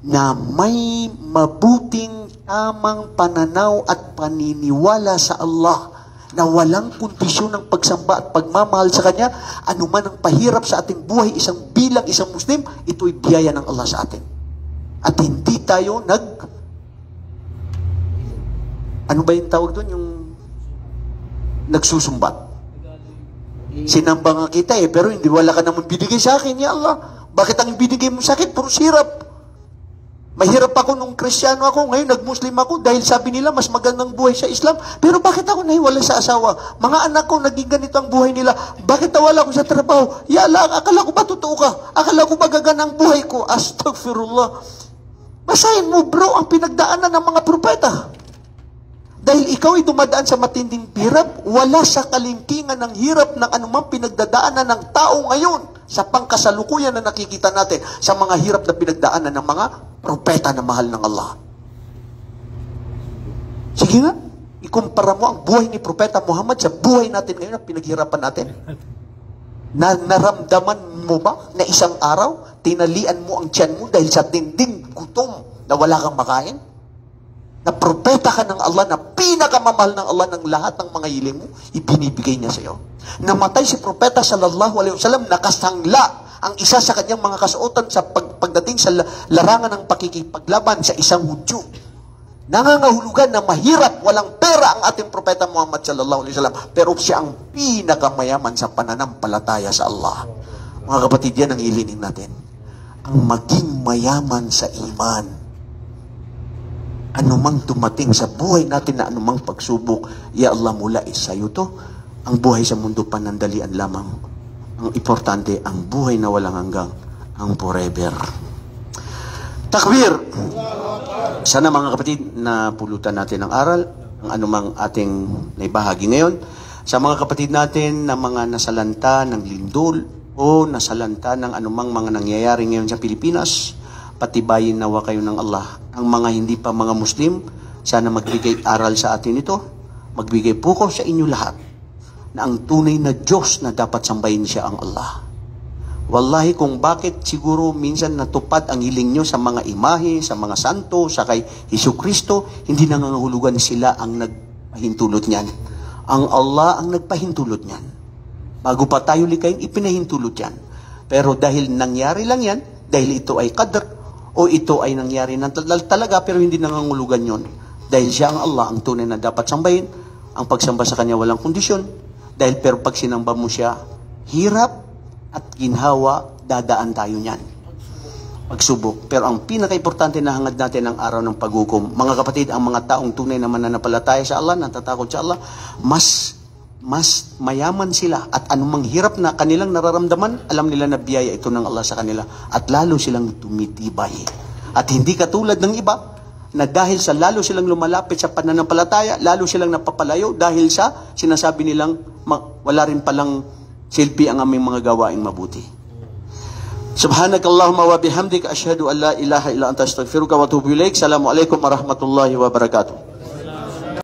na may mabuting tamang pananaw at paniniwala sa Allah na walang kondisyon ng pagsamba at pagmamahal sa Kanya, anuman ang pahirap sa ating buhay, bilang isang Muslim, ito'y biyaya ng Allah sa atin. At hindi tayo ano ba yung tawag doon? Yung nagsusumbat. Sinamba nga kita pero hindi wala ka naman binigay sa akin, ya Allah. Bakit ang binigay mo sa akin? Puro sirap. Mahirap ako nung Kristiyano ako, ngayon nag-Muslim ako dahil sabi nila mas magandang buhay sa Islam. Pero bakit ako nahiwalay sa asawa? Mga anak ko naging ganito ang buhay nila. Bakit nawala ko sa trabaho? Ya Allah, akala ko ba totoo ka? Akala ko ba gaganang buhay ko? Astaghfirullah. Basahin mo, bro, ang pinagdaanan ng mga propeta. Dahil ikaw ay dumadaan sa matinding hirap, wala sa kalingkingan ng hirap ng anumang pinagdadaanan ng tao ngayon sa pangkasalukuyan na nakikita natin sa mga hirap na pinagdaanan ng mga propeta na mahal ng Allah. Sige nga, ikumpara mo ang buhay ni Propeta Muhammad sa buhay natin ngayon na pinaghirapan natin. Naramdaman mo ba na isang araw, tinalian mo ang tiyan mo dahil sa tinding gutom na wala kang makain? Na propeta ka ng Allah, na pinakamamahal ng Allah ng lahat ng mga hiling mo, ibinibigay niya sa iyo. Namatay si Propeta sallallahu alaihi wasallam, nakasangla ang isa sa kanyang mga kasuotan sa pagdating sa larangan ng pakikipaglaban sa isang Hudyo. Nangangahulugan na mahirap, walang pera ang ating Propeta Muhammad sallallahu alaihi wasallam, pero siya ang pinakamayaman sa pananampalataya sa Allah. Mga kapatid, yan ang hilingin natin. Ang maging mayaman sa iman. Anumang dumating sa buhay natin na anumang pagsubok, ya Allah, mula sa iyo to. Ang buhay sa mundo panandalian lamang. Ang importante, ang buhay na walang hanggang, ang forever. Takbir! Sana mga kapatid, na pulutan natin ang aral, ang anumang ating naibahagi ngayon. Sa mga kapatid natin na mga nasalanta ng lindol, o nasalanta ng anumang mga nangyayari ngayon sa Pilipinas, patibayin nawa kayo ng Allah. Ang mga hindi pa mga Muslim, sana magbigay aral sa atin ito, magbigay puko sa inyo lahat, na ang tunay na Diyos na dapat sambahin siya ang Allah. Wallahi kung bakit siguro minsan natupad ang hiling nyo sa mga imahe, sa mga santo, sa kay Jesucristo, hindi nangangahulugan sila ang nagpahintulot niyan. Ang Allah ang nagpahintulot niyan. Bago pa tayo likayin, ipinahintulot yan. Pero dahil nangyari lang yan, dahil ito ay qadr, o ito ay nangyari ng talaga, pero hindi nangangahulugan yon. Dahil siya ang Allah, ang tunay na dapat sambahin, ang pagsamba sa Kanya walang kondisyon. Dahil pero pag sinamba mo siya, hirap at ginhawa, dadaan tayo niyan. Pagsubok. Pero ang pinaka-importante na hangad natin ang araw ng paghukom. Mga kapatid, ang mga taong tunay na mananampalataya sa Allah, natatakot sa Allah, mas mayaman sila. At anumang hirap na kanilang nararamdaman, alam nila na biyaya ito ng Allah sa kanila. At lalo silang tumitibay. At hindi katulad ng iba, na dahil sa lalo silang lumalapit sa pananampalataya, lalo silang napapalayo dahil sa sinasabi nilang wala rin palang silbi ang aming mga gawaing mabuti. Subhanakallahumma wa bihamdika asyhadu an la ilaha illa anta astaghfiruka wa atubu ilaik. Assalamualaikum warahmatullahi wabarakatuh.